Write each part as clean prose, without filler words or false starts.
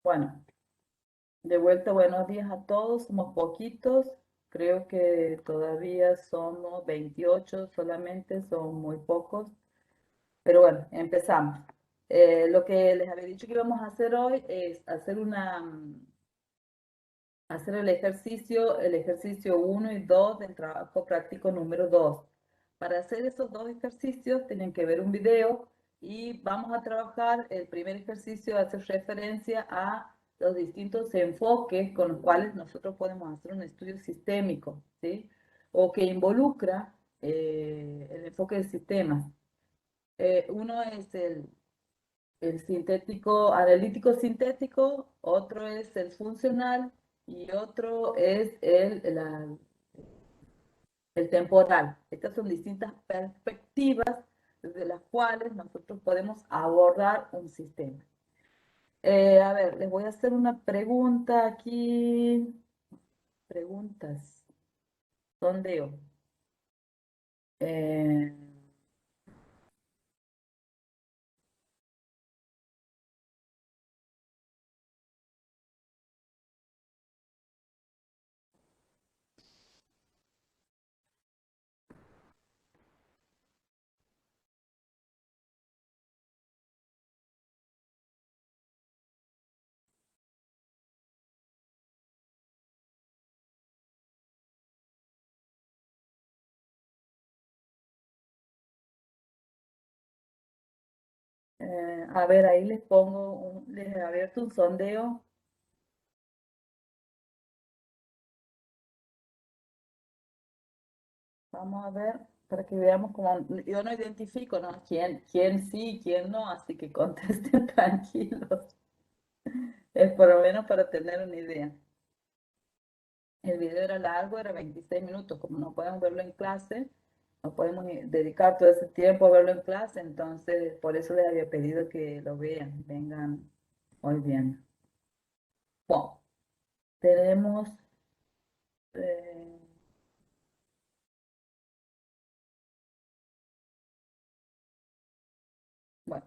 Bueno, de vuelta, buenos días a todos. Somos poquitos. Creo que todavía somos 28 solamente, son muy pocos. Pero bueno, empezamos. Lo que les había dicho que íbamos a hacer hoy es hacer el ejercicio 1 y 2 del trabajo práctico número 2. Para hacer esos dos ejercicios tienen que ver un video y vamos a trabajar. El primer ejercicio hace referencia a los distintos enfoques con los cuales nosotros podemos hacer un estudio sistémico, ¿sí? O que involucra el enfoque de sistemas. Uno es el sintético, analítico sintético, otro es el funcional y otro es el temporal. Estas son distintas perspectivas desde las cuales nosotros podemos abordar un sistema. A ver, les voy a hacer una pregunta aquí. Preguntas. Sondeo. Eh, a ver, ahí les pongo, les he abierto un sondeo. Vamos a ver para que veamos cómo. Yo no identifico, ¿no? ¿Quién sí, quién no? Así que contesten tranquilos. Es por lo menos para tener una idea. El video era largo, era 26 minutos. Como no podemos verlo en clase, no podemos dedicar todo ese tiempo a verlo en clase, entonces por eso les había pedido que lo vean, vengan hoy bien. Bueno, tenemos. eh, bueno,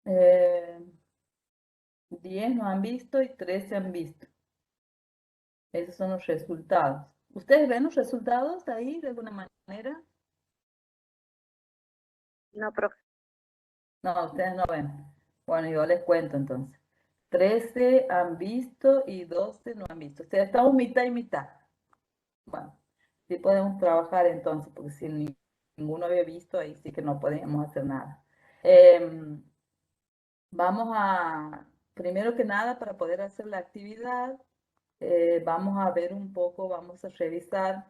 eh, 10 no han visto y 13 han visto. Esos son los resultados. ¿Ustedes ven los resultados ahí de alguna manera? No, profe. No, ustedes no ven. Bueno, yo les cuento entonces. 13 han visto y 12 no han visto. O sea, estamos mitad y mitad. Bueno, sí podemos trabajar entonces, porque si ninguno había visto, ahí sí que no podemos hacer nada. Em, Vamos primero que nada, para poder hacer la actividad, vamos a ver un poco, vamos a revisar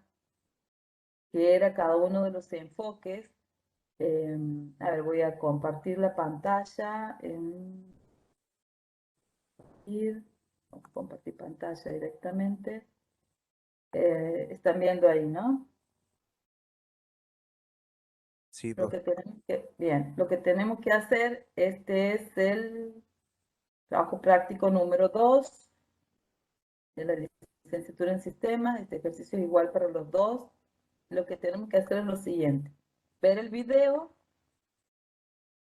qué era cada uno de los enfoques. A ver, voy a compartir la pantalla. Compartir pantalla directamente. Están viendo ahí, ¿no? Sí, Lo profe. que tenemos que, bien, lo que tenemos que hacer, este es el trabajo práctico número 2 de la licenciatura en sistemas. Este ejercicio es igual para los dos. Lo que tenemos que hacer es lo siguiente: ver el video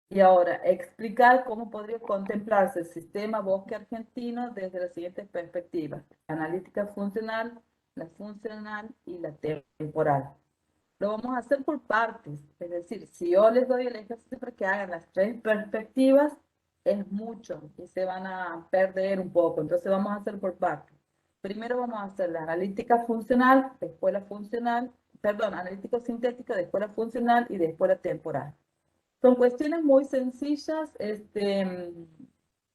y ahora explicar cómo podría contemplarse el sistema bosque argentino desde las siguientes perspectivas: analítica funcional, la funcional y la temporal. Lo vamos a hacer por partes, es decir, si yo les doy el ejercicio para que hagan las tres perspectivas, es mucho y se van a perder un poco, entonces vamos a hacer por partes. Primero vamos a hacer la analítica funcional, después la funcional, perdón, analítica sintética, después la funcional y después la temporal. Son cuestiones muy sencillas.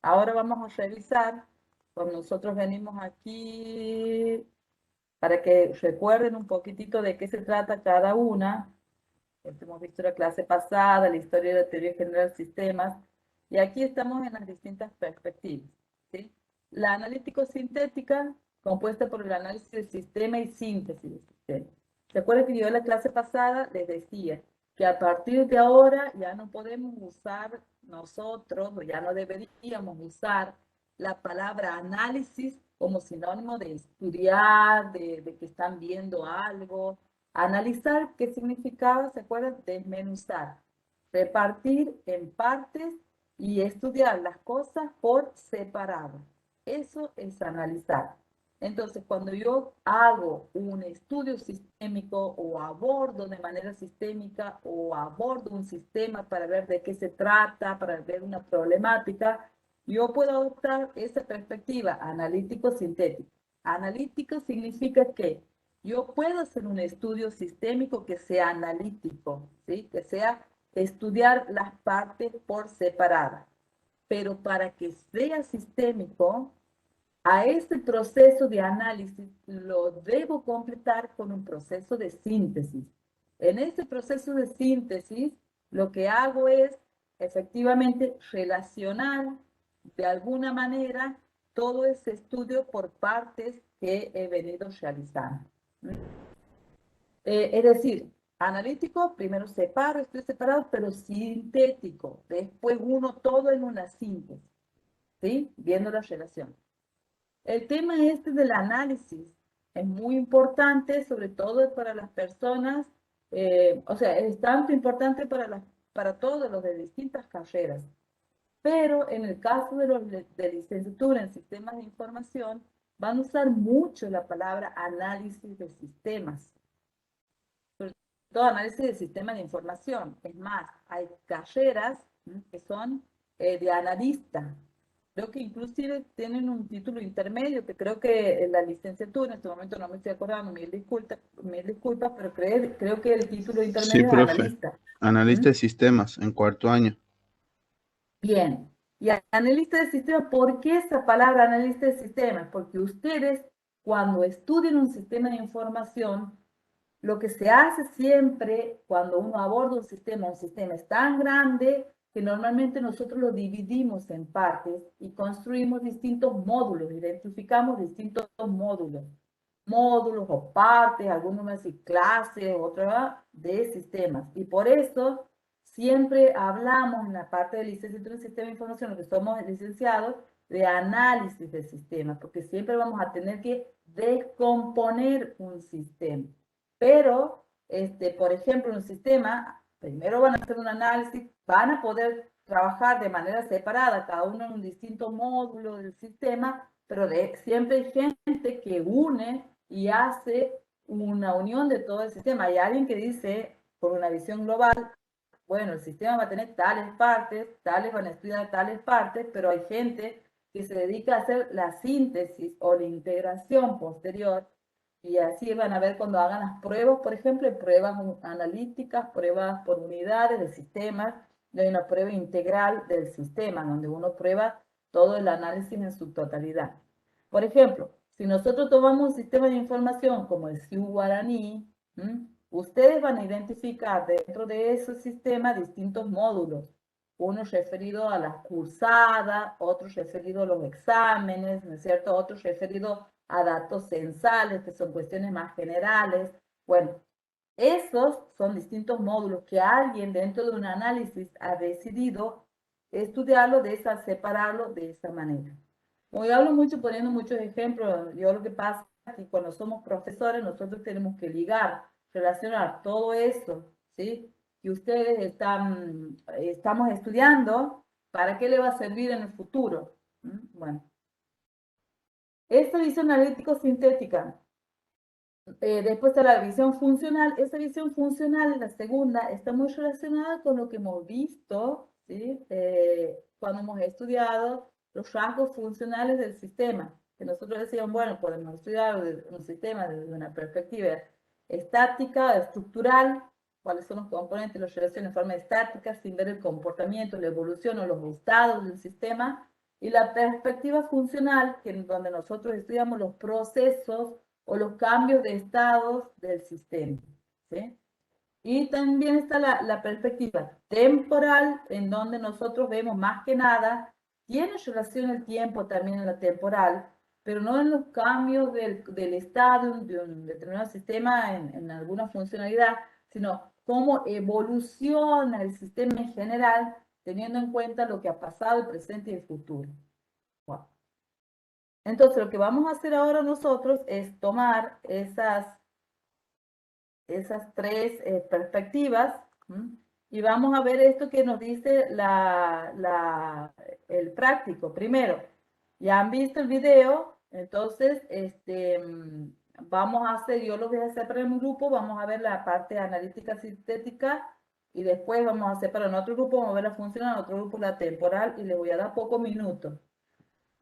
Ahora vamos a revisar, cuando nosotros venimos aquí, para que recuerden un poquitito de qué se trata cada una. Hemos visto la clase pasada, la historia de la teoría general de sistemas, y aquí estamos en las distintas perspectivas, ¿sí? La analítico-sintética, compuesta por el análisis del sistema y síntesis del sistema. ¿Se acuerdan que yo en la clase pasada les decía que a partir de ahora ya no podemos usar nosotros, o ya no deberíamos usar la palabra análisis como sinónimo de estudiar, de que están viendo algo. Analizar, ¿qué significaba? ¿Se acuerdan? Desmenuzar, repartir en partes y estudiar las cosas por separado. Eso es analizar. Entonces, cuando yo hago un estudio sistémico o abordo de manera sistémica o abordo un sistema para ver de qué se trata, para ver una problemática, yo puedo adoptar esa perspectiva analítico-sintética. Analítico significa que yo puedo hacer un estudio sistémico que sea analítico, ¿sí? Que sea estudiar las partes por separada. Pero para que sea sistémico, a ese proceso de análisis lo debo completar con un proceso de síntesis. En ese proceso de síntesis, lo que hago es efectivamente relacionar de alguna manera todo ese estudio por partes que he venido realizando. Es decir, analítico, primero separo, estoy separado, pero sintético. Después uno todo en una síntesis, ¿sí? Viendo la relación. El tema este del análisis es muy importante, sobre todo para las personas, o sea, es tanto importante para todos los de distintas carreras, pero en el caso de los de licenciatura en sistemas de información, van a usar mucho la palabra análisis de sistemas, sobre todo análisis de sistemas de información. Es más, hay carreras que son de analista. Creo que inclusive tienen un título intermedio, que creo que la licenciatura, en este momento no me estoy acordando, mil disculpas, pero creo que el título Sí, intermedio es profe. analista. Analista ¿Mm? de sistemas en cuarto año. Bien. Y analista de sistemas, ¿por qué esa palabra analista de sistemas? Porque ustedes, cuando estudian un sistema de información, lo que se hace siempre cuando uno aborda un sistema es tan grande que normalmente nosotros lo dividimos en partes y construimos distintos módulos, identificamos distintos módulos, módulos o partes, algunos van a decir clases, otros de sistemas. Y por eso siempre hablamos en la parte de licenciatura en sistema de información, los que somos licenciados, de análisis de sistemas, porque siempre vamos a tener que descomponer un sistema. Pero, por ejemplo, en un sistema, primero van a hacer un análisis, van a poder trabajar de manera separada, cada uno en un distinto módulo del sistema, pero siempre hay gente que une y hace una unión de todo el sistema. Hay alguien que dice, por una visión global, bueno, el sistema va a tener tales partes, tales van a estudiar tales partes, pero hay gente que se dedica a hacer la síntesis o la integración posterior y así van a ver cuando hagan las pruebas, por ejemplo, pruebas analíticas, pruebas por unidades de sistemas, y hay una prueba integral del sistema, donde uno prueba todo el análisis en su totalidad. Por ejemplo, si nosotros tomamos un sistema de información como el Siu Guaraní, ustedes van a identificar dentro de ese sistema distintos módulos, uno referido a las cursadas, otro referido a los exámenes, ¿no es cierto? Otro referido a datos censales, que son cuestiones más generales. Bueno, esos son distintos módulos que alguien dentro de un análisis ha decidido estudiarlo separarlo de esa manera. Como hablo mucho poniendo muchos ejemplos, yo lo que pasa es que cuando somos profesores nosotros tenemos que ligar, relacionar todo eso, ¿sí? Que ustedes estamos estudiando, ¿para qué le va a servir en el futuro? Bueno, esta visión analítico-sintética, después está la visión funcional. Esa visión funcional, la segunda, está muy relacionada con lo que hemos visto, ¿sí? Cuando hemos estudiado los rasgos funcionales del sistema. Que nosotros decíamos, bueno, podemos estudiar un sistema desde una perspectiva estática, estructural, cuáles son los componentes, las relaciones en forma estática, sin ver el comportamiento, la evolución o los estados del sistema. Y la perspectiva funcional, que es donde nosotros estudiamos los procesos o los cambios de estados del sistema. ¿Sí? Y también está la perspectiva temporal, en donde nosotros vemos más que nada, tiene relación el tiempo también en la temporal, pero no en los cambios del estado de un determinado sistema en alguna funcionalidad, sino cómo evoluciona el sistema en general, teniendo en cuenta lo que ha pasado, el presente y el futuro. Wow. Entonces, lo que vamos a hacer ahora nosotros es tomar esas tres perspectivas, ¿m? Y vamos a ver esto que nos dice el práctico. Primero, ya han visto el video, entonces vamos a hacer, yo lo voy a hacer para un grupo, vamos a ver la parte analítica sintética y después vamos a hacer para en otro grupo, vamos a ver la funcional, en otro grupo la temporal y le voy a dar pocos minutos.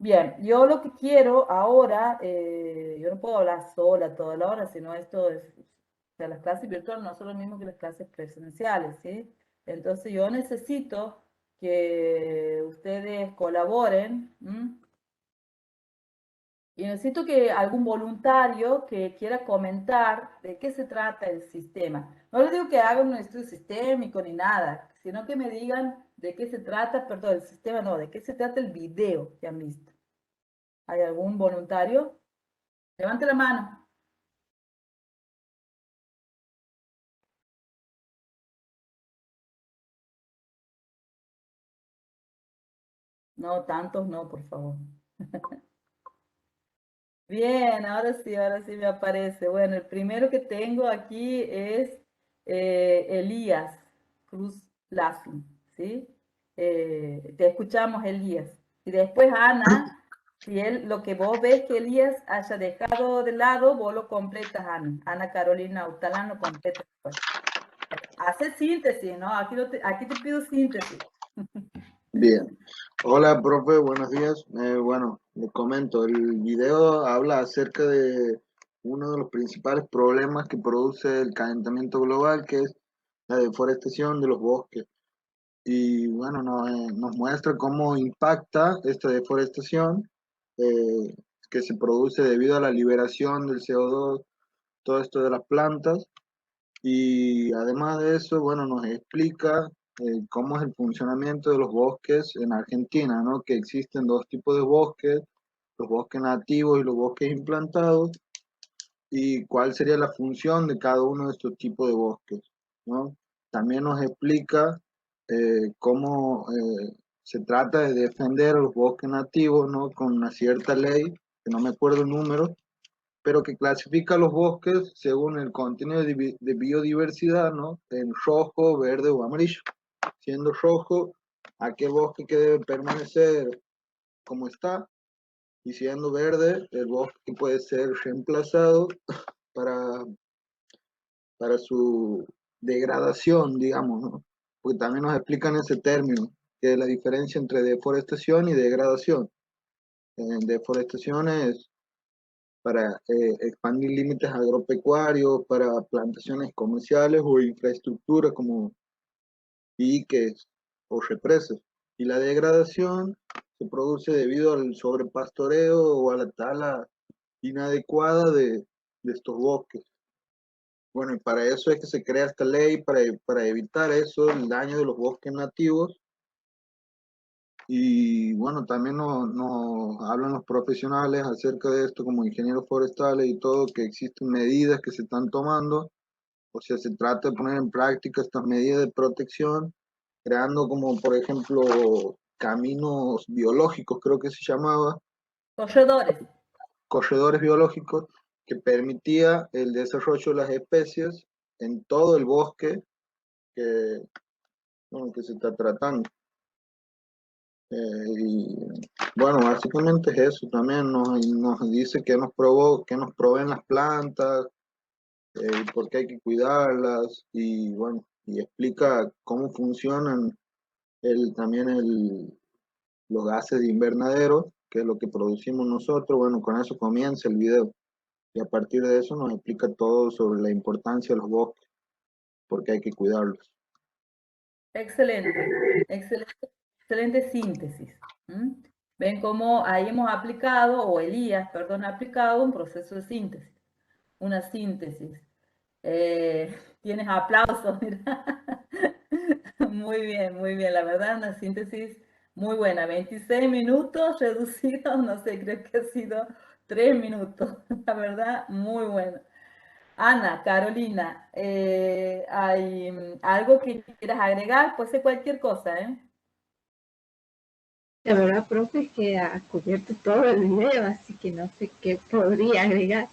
Bien, yo lo que quiero ahora, yo no puedo hablar sola toda la hora, sino esto es, o sea, las clases virtuales no son lo mismo que las clases presenciales, ¿sí? Entonces yo necesito que ustedes colaboren, ¿m? Y necesito que algún voluntario que quiera comentar de qué se trata el sistema. No les digo que hagan un estudio sistémico ni nada, sino que me digan de qué se trata, perdón, el sistema no, de qué se trata el video que han visto. ¿Hay algún voluntario? Levante la mano. No, tantos no, por favor. Bien, ahora sí me aparece. Bueno, el primero que tengo aquí es Elías Cruz Lazo, ¿sí? Te escuchamos, Elías. Y después Ana, si él, lo que vos ves que Elías haya dejado de lado, vos lo completas, Ana. Ana Carolina Autalán lo completa después. Hace síntesis, ¿no? Aquí te pido síntesis. Bien. Hola, profe, buenos días. Bueno, les comento, el video habla acerca de uno de los principales problemas que produce el calentamiento global, que es la deforestación de los bosques. Y bueno, nos muestra cómo impacta esta deforestación eh, que se produce debido a la liberación del CO2, todo esto de las plantas. Y además de eso, bueno, nos explica cómo es el funcionamiento de los bosques en Argentina, ¿no? Que existen dos tipos de bosques, los bosques nativos y los bosques implantados, y cuál sería la función de cada uno de estos tipos de bosques, ¿no? También nos explica cómo se trata de defender a los bosques nativos, ¿no? Con una cierta ley, que no me acuerdo el número, pero que clasifica los bosques según el contenido de biodiversidad, ¿no? En rojo, verde o amarillo. Siendo rojo, aquel bosque que debe permanecer como está, y siendo verde, el bosque puede ser reemplazado para, para su degradación, digamos, ¿no? Porque también nos explican ese término, que es la diferencia entre deforestación y degradación. Deforestación es para expandir límites agropecuarios, para plantaciones comerciales o infraestructura como diques o represas. Y la degradación se produce debido al sobrepastoreo o a la tala inadecuada de estos bosques. Bueno, y para eso es que se crea esta ley, para evitar eso, el daño de los bosques nativos. Y bueno, también nos hablan los profesionales acerca de esto, como ingenieros forestales y todo, que existen medidas que se están tomando. O sea, se trata de poner en práctica estas medidas de protección, creando como, por ejemplo, caminos biológicos, creo que se llamaba, Corredores. corredores biológicos, que permitía el desarrollo de las especies en todo el bosque que, bueno, que se está tratando. Y bueno, básicamente es eso. También nos dice que nos proveen las plantas, y por qué hay que cuidarlas, y bueno, y explica cómo funcionan también los gases de invernadero, que es lo que producimos nosotros. Bueno, con eso comienza el video. Y a partir de eso nos explica todo sobre la importancia de los bosques, porque hay que cuidarlos. Excelente, excelente, excelente síntesis. ¿M? Ven cómo ahí hemos aplicado, o Elías, perdón, ha aplicado un proceso de síntesis, una síntesis. Tienes aplausos, mira. Muy bien, la verdad, una síntesis muy buena. 26 minutos reducidos, no sé, creo que ha sido 3 minutos. La verdad, muy bueno. Ana, Carolina, ¿hay algo que quieras agregar? Puede ser cualquier cosa, ¿eh? La verdad, profe, es que ha cubierto todo el video, así que no sé qué podría agregar.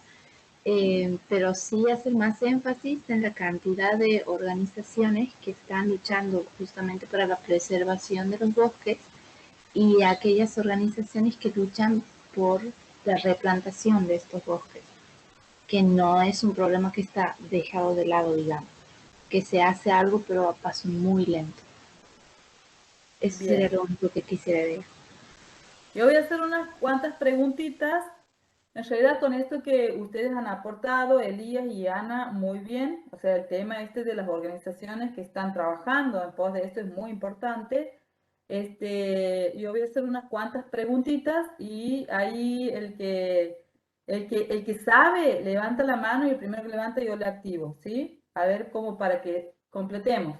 Pero sí hacer más énfasis en la cantidad de organizaciones que están luchando justamente para la preservación de los bosques y aquellas organizaciones que luchan por la replantación de estos bosques, que no es un problema que está dejado de lado, digamos, que se hace algo pero a paso muy lento. Eso sería Bien. lo único que quisiera decir. Yo voy a hacer unas cuantas preguntitas. En realidad, con esto que ustedes han aportado, Elías y Ana, muy bien. O sea, el tema este de las organizaciones que están trabajando en pos de esto es muy importante. Yo voy a hacer unas cuantas preguntitas y ahí el que sabe levanta la mano y el primero que levanta yo le activo, ¿sí? A ver cómo para que completemos.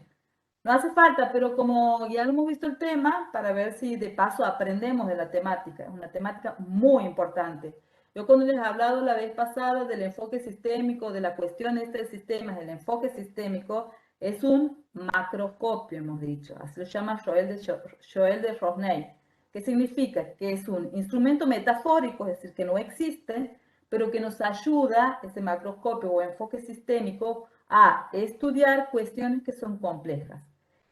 No hace falta, pero como ya hemos visto el tema, para ver si de paso aprendemos de la temática. Es una temática muy importante. Yo cuando les he hablado la vez pasada del enfoque sistémico, de la cuestión este de sistemas, el enfoque sistémico es un macroscopio, hemos dicho. Así lo llama Joel de Rosnay. ¿Qué significa? Que es un instrumento metafórico, es decir, que no existe, pero que nos ayuda, ese macroscopio o enfoque sistémico, a estudiar cuestiones que son complejas.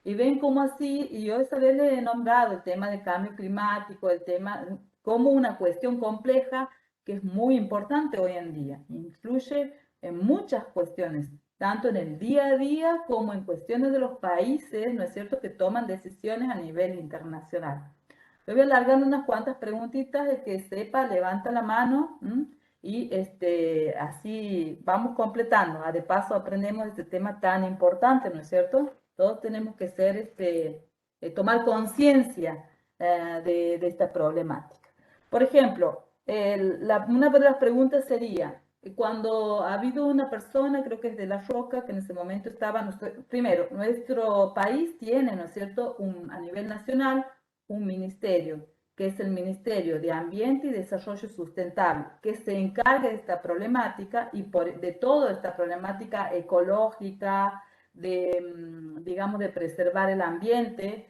Y ven cómo así, y yo esa vez le he nombrado el tema del cambio climático, el tema como una cuestión compleja que es muy importante hoy en día. Influye en muchas cuestiones, tanto en el día a día como en cuestiones de los países, ¿no es cierto?, que toman decisiones a nivel internacional. Yo voy a alargar unas cuantas preguntitas, el que sepa, levanta la mano, y así vamos completando. De paso aprendemos este tema tan importante, ¿no es cierto? Todos tenemos que tomar conciencia de esta problemática. Por ejemplo, una de las preguntas sería, cuando ha habido una persona, creo que es de La Roca, que en ese momento estaba, primero, nuestro país tiene, ¿no es cierto?, a nivel nacional, un ministerio, que es el Ministerio de Ambiente y Desarrollo Sustentable, que se encarga de esta problemática y de toda esta problemática ecológica, digamos, de preservar el ambiente.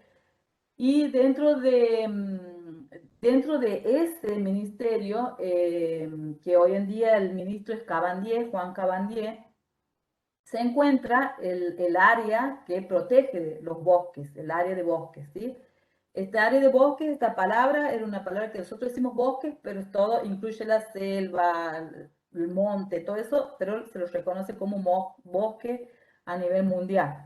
Y dentro de ese ministerio, que hoy en día el ministro es Cabandier, Juan Cabandier, se encuentra el área que protege los bosques, el área de bosques, ¿sí? Esta área de bosques, esta palabra era una palabra que nosotros decimos bosques, pero todo incluye la selva, el monte, todo eso, pero se los reconoce como bosque a nivel mundial.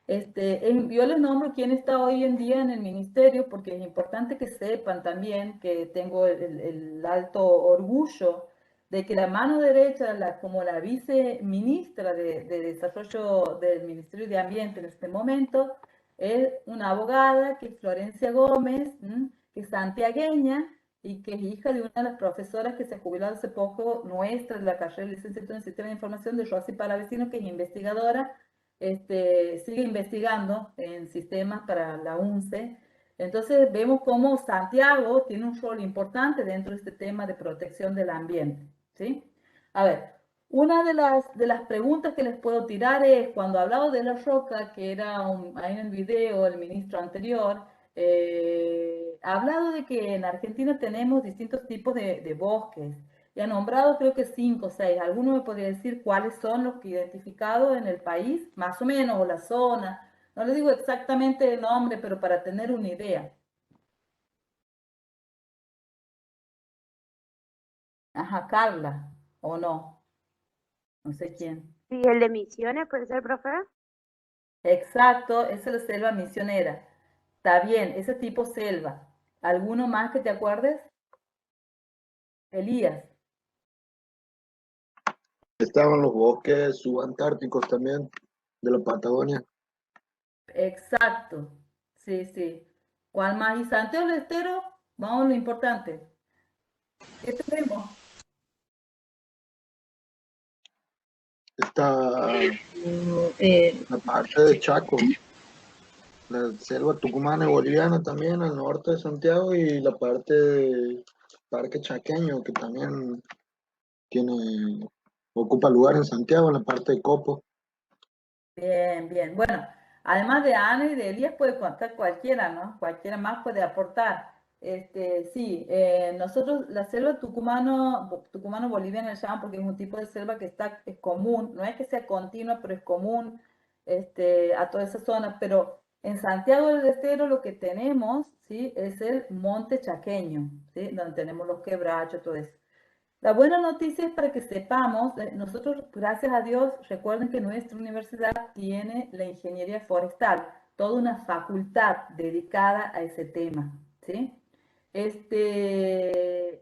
Yo les nombro quién está hoy en día en el ministerio, porque es importante que sepan también que tengo el alto orgullo de que la mano derecha, como la viceministra de Desarrollo del Ministerio de Ambiente en este momento, es una abogada que es Florencia Gómez, que es santiagueña y que es hija de una de las profesoras que se jubiló hace poco, nuestra, de la carrera de licenciatura en Sistema de Información, de Rosy Palavecino, que es investigadora, sigue investigando en sistemas para la UNCE. Entonces vemos cómo Santiago tiene un rol importante dentro de este tema de protección del ambiente, ¿sí? A ver, una de las preguntas que les puedo tirar es, cuando hablaba de La Roca, que era ahí en el video, el ministro anterior, ha hablado de que en Argentina tenemos distintos tipos de bosques, y ha nombrado creo que 5 o 6. ¿Alguno me podría decir cuáles son los que identificados en el país, más o menos, o la zona? No le digo exactamente el nombre, pero para tener una idea. Ajá, Carla, o no, no sé quién. Sí, el de Misiones, ¿puede ser, profe? Exacto, esa es la selva misionera. Está bien, ese tipo selva. ¿Alguno más que te acuerdes? Elías. Estaban los bosques subantárticos también, de la Patagonia. Exacto. Sí, sí. ¿Cuál más? Y Santiago del Estero, vamos a lo importante. ¿Qué tenemos? Está Eh, la parte de Chaco, la selva tucumana y boliviana también al norte de Santiago y la parte del Parque Chaqueño que también ocupa lugar en Santiago, en la parte de Copo. Bien, bien. Bueno, además de Ana y de Elías puede contar cualquiera, ¿no? Cualquiera más puede aportar. Sí, nosotros la selva tucumano-boliviana le llaman porque es un tipo de selva que es común, no es que sea continua, pero es común a toda esa zona. Pero en Santiago del Estero lo que tenemos, ¿sí? Es el monte chaqueño, ¿sí? Donde tenemos los quebrachos, todo eso. La buena noticia es para que sepamos, nosotros, gracias a Dios, recuerden que nuestra universidad tiene la ingeniería forestal, toda una facultad dedicada a ese tema, ¿sí?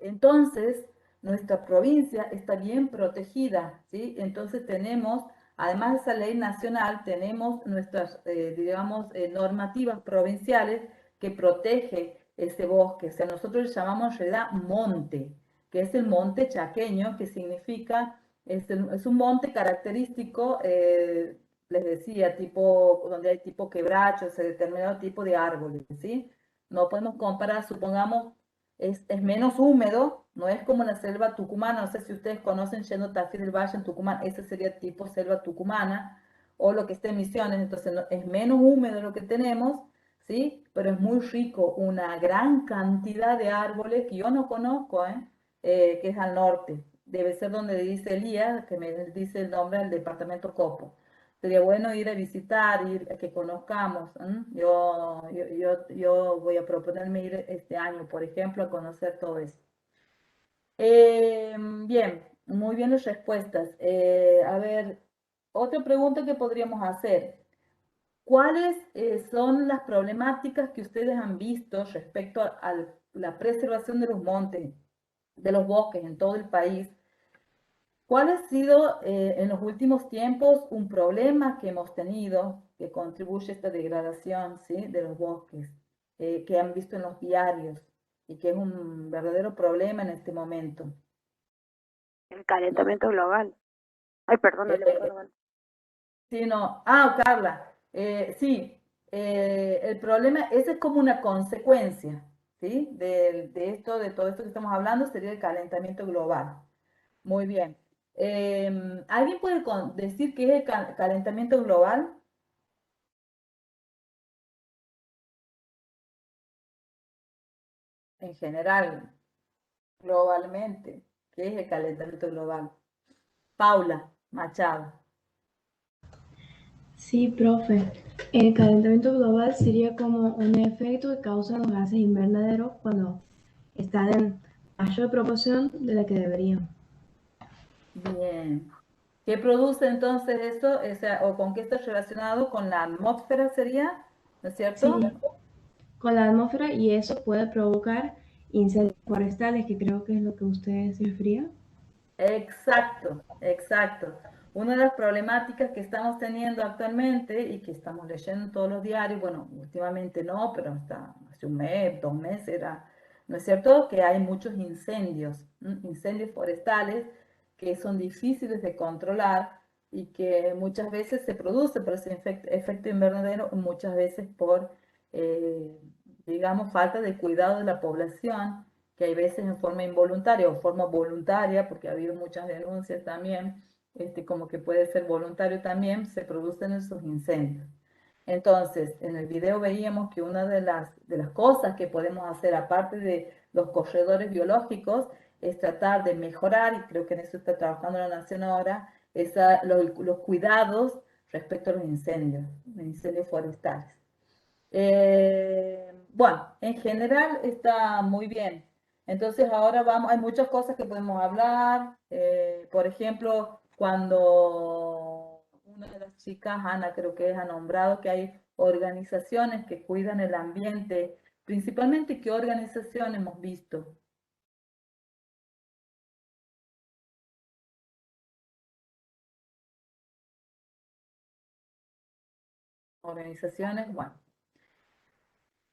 Entonces, nuestra provincia está bien protegida, ¿sí? Entonces tenemos, además de esa ley nacional, tenemos nuestras, digamos, normativas provinciales que protege ese bosque. O sea, nosotros le llamamos en realidad monte, que es el monte chaqueño, que significa, es un monte característico, les decía, tipo, donde hay tipo quebrachos, determinado tipo de árboles, ¿sí? No podemos comparar, supongamos, es menos húmedo, no es como la selva tucumana, no sé si ustedes conocen Yendo Tafí del Valle en Tucumán, ese sería tipo selva tucumana, o lo que está en Misiones, entonces es menos húmedo lo que tenemos, ¿sí? Pero es muy rico, una gran cantidad de árboles que yo no conozco, que es al norte. Debe ser donde dice Elías, que me dice el nombre del departamento Copo. Sería bueno ir a visitar, ir a que conozcamos. Yo voy a proponerme ir este año, por ejemplo, a conocer todo eso. Bien, muy bien las respuestas. A ver, otra pregunta que podríamos hacer. ¿Cuáles son las problemáticas que ustedes han visto respecto a la preservación de los montes, de los bosques en todo el país? ¿Cuál ha sido en los últimos tiempos un problema que hemos tenido que contribuye a esta degradación, ¿sí? De los bosques, que han visto en los diarios y que es un verdadero problema en este momento? El calentamiento global. Ay, perdón, no le Eh, perdón. sí, no. Carla, sí, el problema, ese es como una consecuencia, ¿sí? De esto, de todo esto que estamos hablando, sería el calentamiento global. Muy bien. ¿Alguien puede decir qué es el calentamiento global en general, globalmente? ¿Qué es el calentamiento global? Paula Machado. Sí, profe. El calentamiento global sería como un efecto que causan los gases invernaderos cuando están en mayor proporción de la que deberían. Bien. ¿Qué produce entonces eso? O sea, ¿o con qué está relacionado? ¿Con la atmósfera sería? ¿No es cierto? Sí, con la atmósfera y eso puede provocar incendios forestales, que creo que es lo que usted se refería. Exacto, exacto. Una de las problemáticas que estamos teniendo actualmente y que estamos leyendo en todos los diarios, bueno, últimamente no, pero hasta hace un mes, 2 meses era, ¿no es cierto? Que hay muchos incendios, incendios forestales que son difíciles de controlar y que muchas veces se produce por ese efecto invernadero, muchas veces por, eh, digamos, falta de cuidado de la población, que hay veces en forma involuntaria o forma voluntaria, porque ha habido muchas denuncias también, como que puede ser voluntario también, se producen esos incendios. Entonces, en el video veíamos que una de las cosas que podemos hacer, aparte de los corredores biológicos, es tratar de mejorar, y creo que en eso está trabajando la Nación ahora, los cuidados respecto a los incendios forestales. Bueno, en general está muy bien. Entonces ahora vamos, hay muchas cosas que podemos hablar. Por ejemplo, cuando una de las chicas, Ana creo que es, ha nombrado que hay organizaciones que cuidan el ambiente. Principalmente, ¿qué organización hemos visto? Organizaciones, bueno.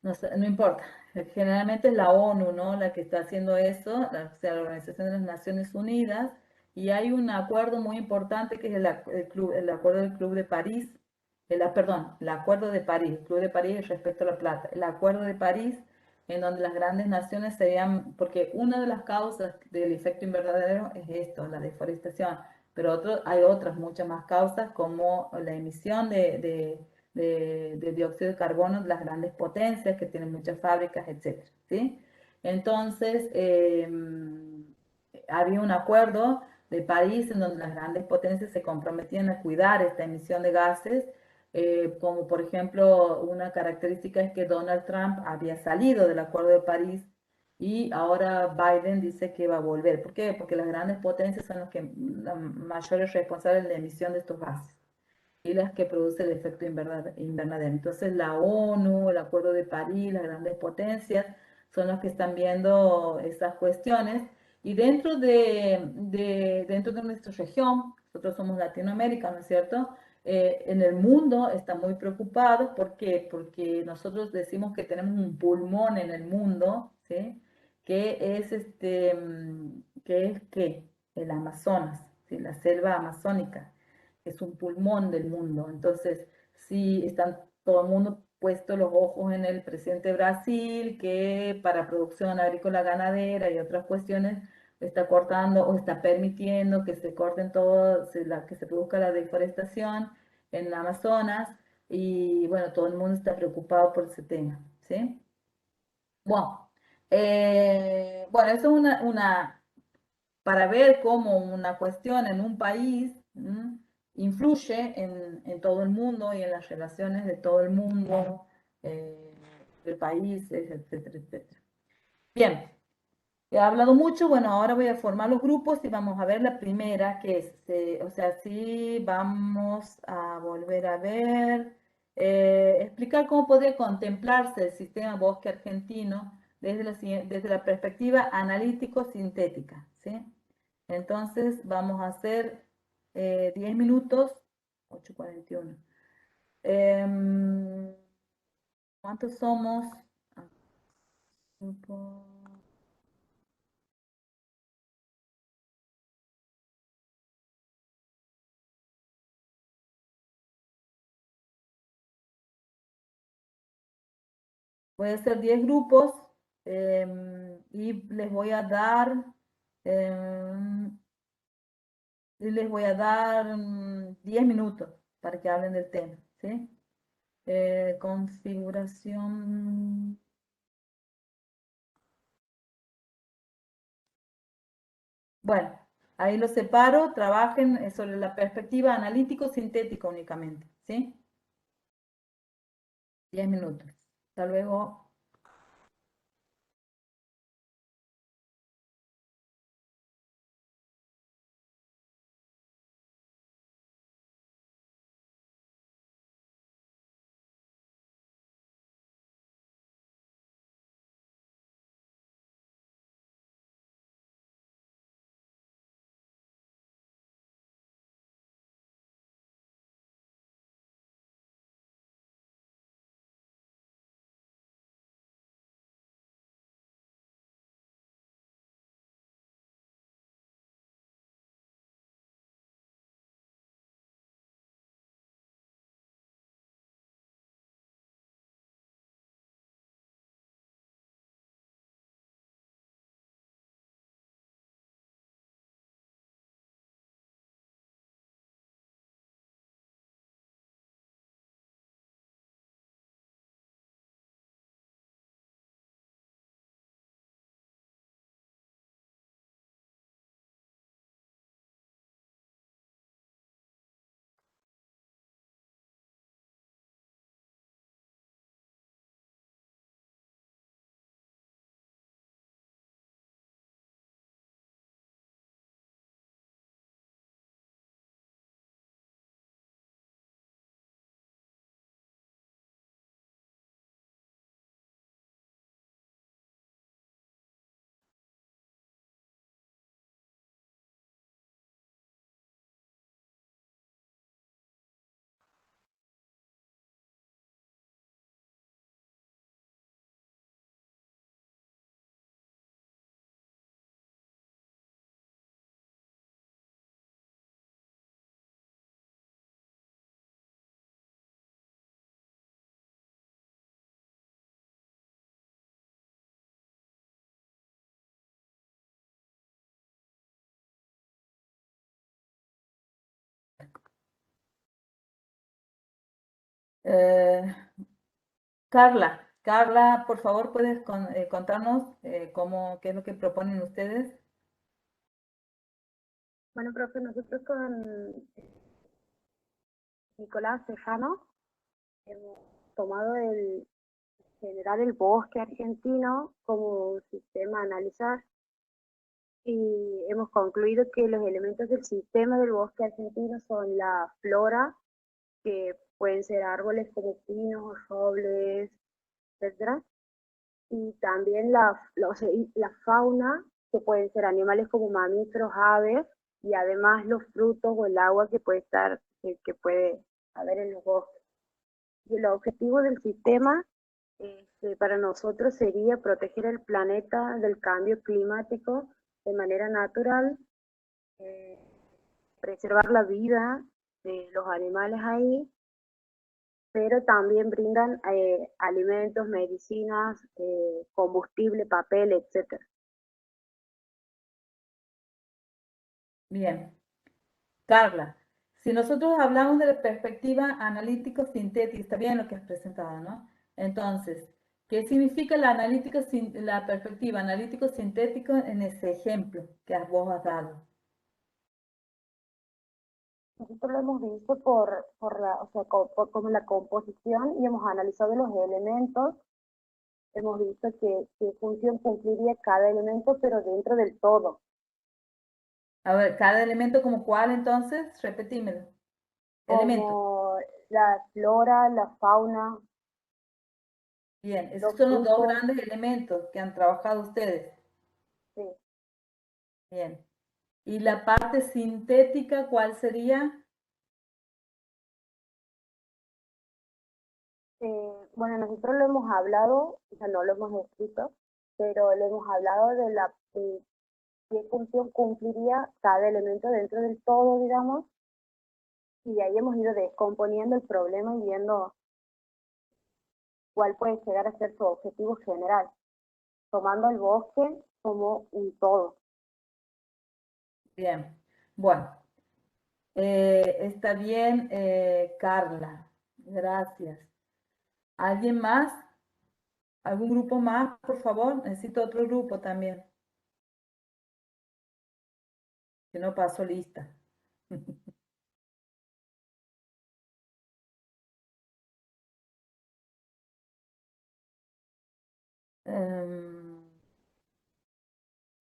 No, no importa, generalmente es la ONU, ¿no? La que está haciendo eso, o sea, la Organización de las Naciones Unidas, y hay un acuerdo muy importante que es el acuerdo del Club de París, perdón, el acuerdo de París, el Club de París respecto a la plata, el acuerdo de París, en donde las grandes naciones serían, porque una de las causas del efecto invernadero es esto, la deforestación, pero hay otras, muchas más causas, como la emisión de dióxido de carbono de las grandes potencias que tienen muchas fábricas, etcétera, ¿sí? Entonces, había un acuerdo de París en donde las grandes potencias se comprometían a cuidar esta emisión de gases, como por ejemplo una característica es que Donald Trump había salido del Acuerdo de París y ahora Biden dice que va a volver. ¿Por qué? Porque las grandes potencias son las mayores responsables de la emisión de estos gases y las que produce el efecto invernadero. Entonces la ONU, el Acuerdo de París, las grandes potencias son los que están viendo estas cuestiones y dentro de nuestra región, nosotros somos Latinoamérica, ¿no es cierto? En el mundo están muy preocupados, ¿por qué? Porque nosotros decimos que tenemos un pulmón en el mundo, ¿sí? Que es ¿qué? El Amazonas, ¿sí? La selva amazónica es un pulmón del mundo. Entonces, sí están todo el mundo puesto los ojos en el presidente de Brasil, que para producción agrícola ganadera y otras cuestiones está cortando o está permitiendo que se corten todo, que se produzca la deforestación en Amazonas. Y bueno, todo el mundo está preocupado por ese tema, ¿sí? Bueno, bueno, eso es para ver cómo una cuestión en un país influye en todo el mundo y en las relaciones de todo el mundo, de países, etcétera, etcétera. Bien, he hablado mucho, bueno, ahora voy a formar los grupos y vamos a ver la primera, que es, o sea, sí, vamos a volver a ver, explicar cómo podría contemplarse el sistema bosque argentino desde la perspectiva analítico-sintética, ¿sí? Entonces vamos a hacer 10 minutos, 8:41. ¿Cuántos somos? Voy a hacer 10 grupos y les voy a dar, em, 10 minutos para que hablen del tema, ¿sí? Configuración. Bueno, ahí los separo, trabajen sobre la perspectiva analítico-sintética únicamente, ¿sí? 10 minutos. Hasta luego. Eh, Carla, Carla, por favor, ¿puedes contarnos qué es lo que proponen ustedes? Bueno, profe, nosotros con Nicolás Cejano hemos tomado generar el bosque argentino como un sistema a analizar y hemos concluido que los elementos del sistema del bosque argentino son la flora, que pueden ser árboles como pinos, robles, etcétera, y también la fauna, que pueden ser animales como mamíferos, aves, y además los frutos o el agua que puede haber en los bosques. Y el objetivo del sistema para nosotros sería proteger el planeta del cambio climático de manera natural, eh, preservar la vida de los animales ahí, pero también brindan alimentos, medicinas, combustible, papel, etcétera. Bien. Carla, si nosotros hablamos de la perspectiva analítico-sintética, está bien lo que has presentado, ¿no? Entonces, ¿qué significa la perspectiva analítico-sintética en ese ejemplo que vos has dado? Nosotros lo hemos visto como la composición y hemos analizado los elementos. Hemos visto qué función cumpliría cada elemento, pero dentro del todo. A ver, cada elemento como cuál entonces, repetímelo. Elemento. Como la flora, la fauna, Bien, esos los son los dos frutos. grandes elementos que han trabajado ustedes. Sí. Bien. ¿Y la parte sintética cuál sería? Bueno, nosotros lo hemos hablado, o sea, no lo hemos escrito, pero lo hemos hablado de qué función cumpliría cada elemento dentro del todo, digamos, y de ahí hemos ido descomponiendo el problema y viendo cuál puede llegar a ser su objetivo general, tomando el bosque como un todo. Bien. Bueno, está bien, Carla. Gracias. ¿Alguien más? ¿Algún grupo más, por favor? Necesito otro grupo también. Si no paso lista. Vamos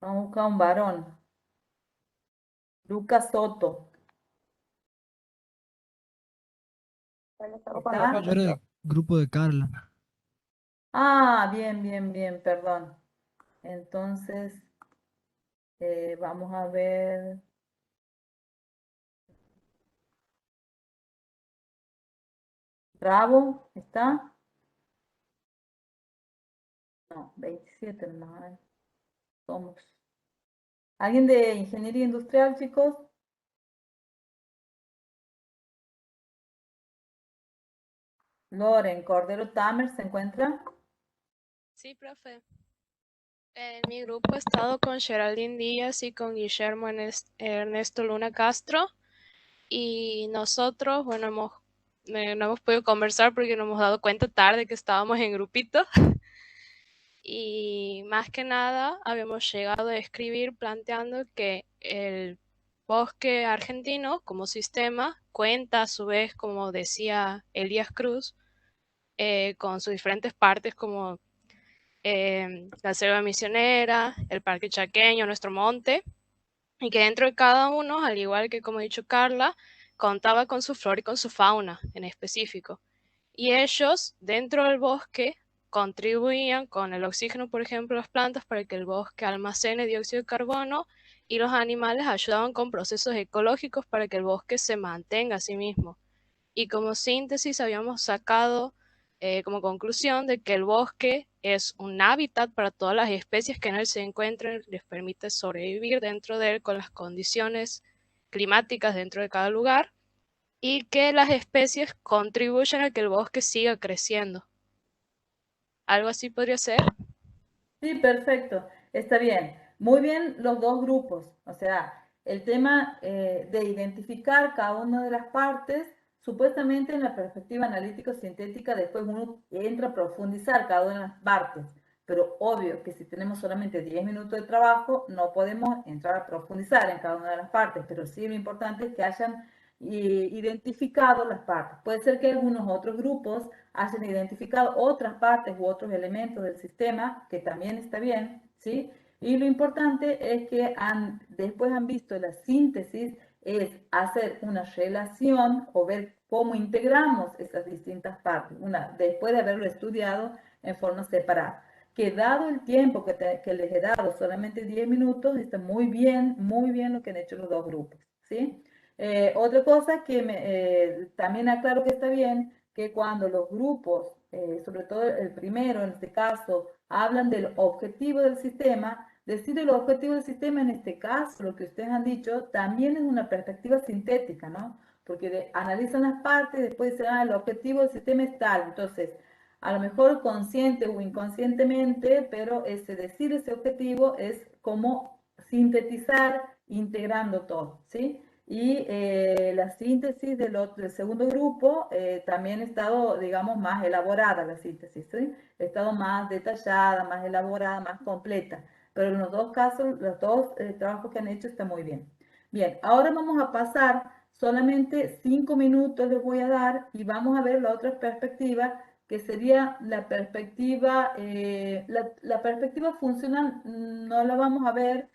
a buscar un varón. Lucas Soto. ¿Está? Yo era del grupo de Carla. Ah, bien, bien, bien, perdón. Entonces, vamos a ver. Bravo, ¿está? No, 27 nomás. Somos. ¿Alguien de ingeniería industrial, chicos? Loren Cordero Tamer, ¿se encuentra? Sí, profe. En mi grupo he estado con Geraldine Díaz y con Guillermo Ernesto Luna Castro. Y nosotros, bueno, no hemos podido conversar porque nos hemos dado cuenta tarde que estábamos en grupito. Y más que nada habíamos llegado a escribir planteando que el bosque argentino como sistema cuenta a su vez, como decía Elías Cruz, con sus diferentes partes como la selva misionera, el parque chaqueño, nuestro monte, y que dentro de cada uno, al igual que como ha dicho Carla, contaba con su flora y con su fauna en específico. Y ellos, dentro del bosque, contribuían con el oxígeno, por ejemplo, las plantas para que el bosque almacene dióxido de carbono, y los animales ayudaban con procesos ecológicos para que el bosque se mantenga a sí mismo. Y como síntesis habíamos sacado como conclusión de que el bosque es un hábitat para todas las especies que en él se encuentran, les permite sobrevivir dentro de él con las condiciones climáticas dentro de cada lugar, y que las especies contribuyen a que el bosque siga creciendo. ¿Algo así podría ser? Sí, perfecto. Está bien. Muy bien los dos grupos. O sea, el tema de identificar cada una de las partes supuestamente en la perspectiva analítico-sintética después uno entra a profundizar cada una de las partes, pero obvio que si tenemos solamente 10 minutos de trabajo no podemos entrar a profundizar en cada una de las partes, pero sí lo importante es que hayan identificado las partes. Puede ser que algunos otros grupos hayan identificado otras partes u otros elementos del sistema, que también está bien, ¿sí? Y lo importante es que después han visto la síntesis, es hacer una relación o ver cómo integramos esas distintas partes, después de haberlo estudiado en forma separada. Que dado el tiempo que les he dado, solamente 10 minutos, está muy bien lo que han hecho los dos grupos, ¿sí? Otra cosa que también aclaro que está bien, que cuando los grupos, sobre todo el primero en este caso, hablan del objetivo del sistema, decir el objetivo del sistema en este caso, lo que ustedes han dicho, también es una perspectiva sintética, ¿no? Porque analizan las partes y después dicen, el objetivo del sistema es tal. Entonces, a lo mejor consciente o inconscientemente, pero decir ese objetivo es como sintetizar integrando todo, ¿sí? Y la síntesis del segundo grupo también ha estado, digamos, más elaborada la síntesis, ¿sí? Ha estado más detallada, más elaborada, más completa. Pero en los dos casos, los dos trabajos que han hecho está muy bien. Bien, ahora vamos a pasar, solamente 5 minutos les voy a dar y vamos a ver la otra perspectiva, que sería la perspectiva, la perspectiva funcional, no la vamos a ver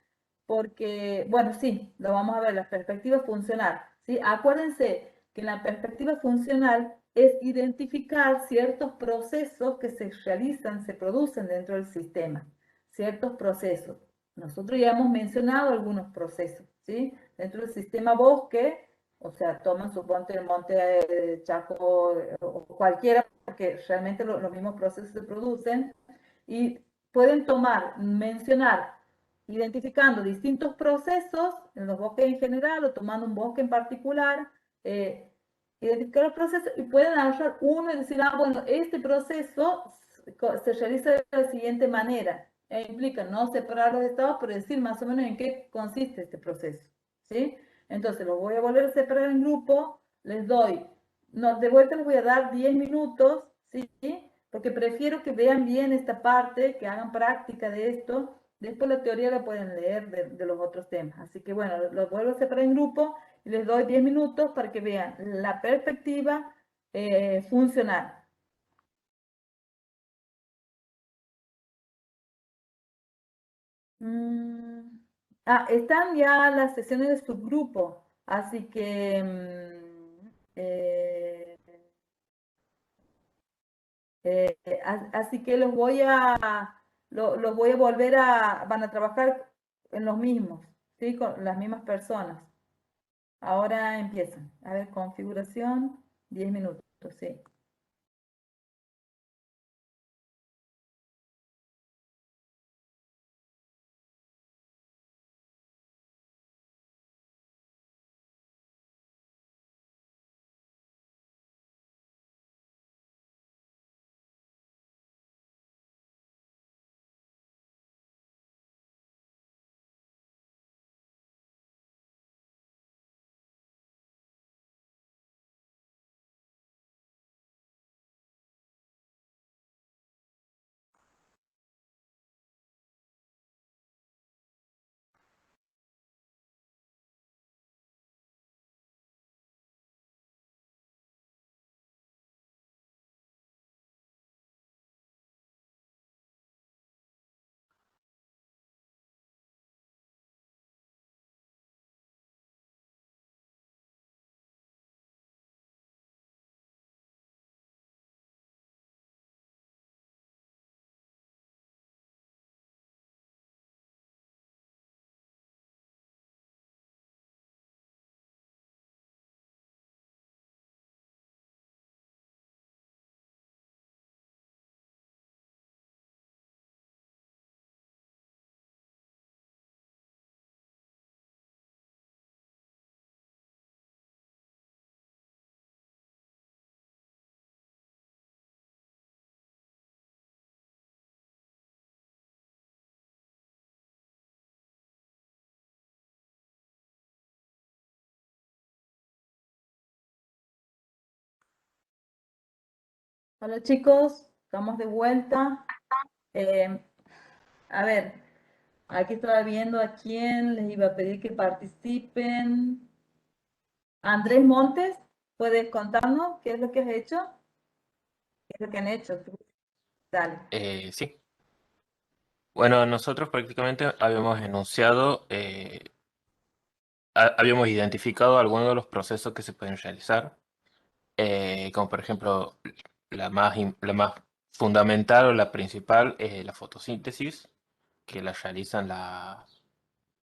porque, bueno, sí, lo vamos a ver, la perspectiva funcional, ¿sí? Acuérdense que la perspectiva funcional es identificar ciertos procesos que se realizan, se producen dentro del sistema, ciertos procesos. Nosotros ya hemos mencionado algunos procesos, ¿sí? Dentro del sistema bosque, o sea, toman suponte el monte Chaco o cualquiera, porque realmente los mismos procesos se producen, y pueden mencionar, identificando distintos procesos en los bosques en general o tomando un bosque en particular, identificar los procesos y pueden agarrar uno y decir, bueno, este proceso se realiza de la siguiente manera. Implica no separar los estados, pero decir más o menos en qué consiste este proceso, ¿sí? Entonces, los voy a volver a separar en grupo, les doy, no, de vuelta les voy a dar 10 minutos, ¿sí? Porque prefiero que vean bien esta parte, que hagan práctica de esto, después la teoría la pueden leer de los otros temas. Así que bueno, los vuelvo a separar en grupo y les doy 10 minutos para que vean la perspectiva funcional. Están ya las sesiones de subgrupo, así que así que los voy a volver van a trabajar en los mismos, ¿sí? Con las mismas personas. Ahora empiezan. A ver, configuración, 10 minutos, sí. Hola chicos, estamos de vuelta. A ver, aquí estaba viendo a quién les iba a pedir que participen. Andrés Montes, ¿puedes contarnos qué es lo que has hecho? ¿Qué es lo que han hecho? Dale. Sí. Bueno, nosotros prácticamente habíamos enunciado, habíamos identificado algunos de los procesos que se pueden realizar, como por ejemplo la más fundamental o la principal es la fotosíntesis, que la realizan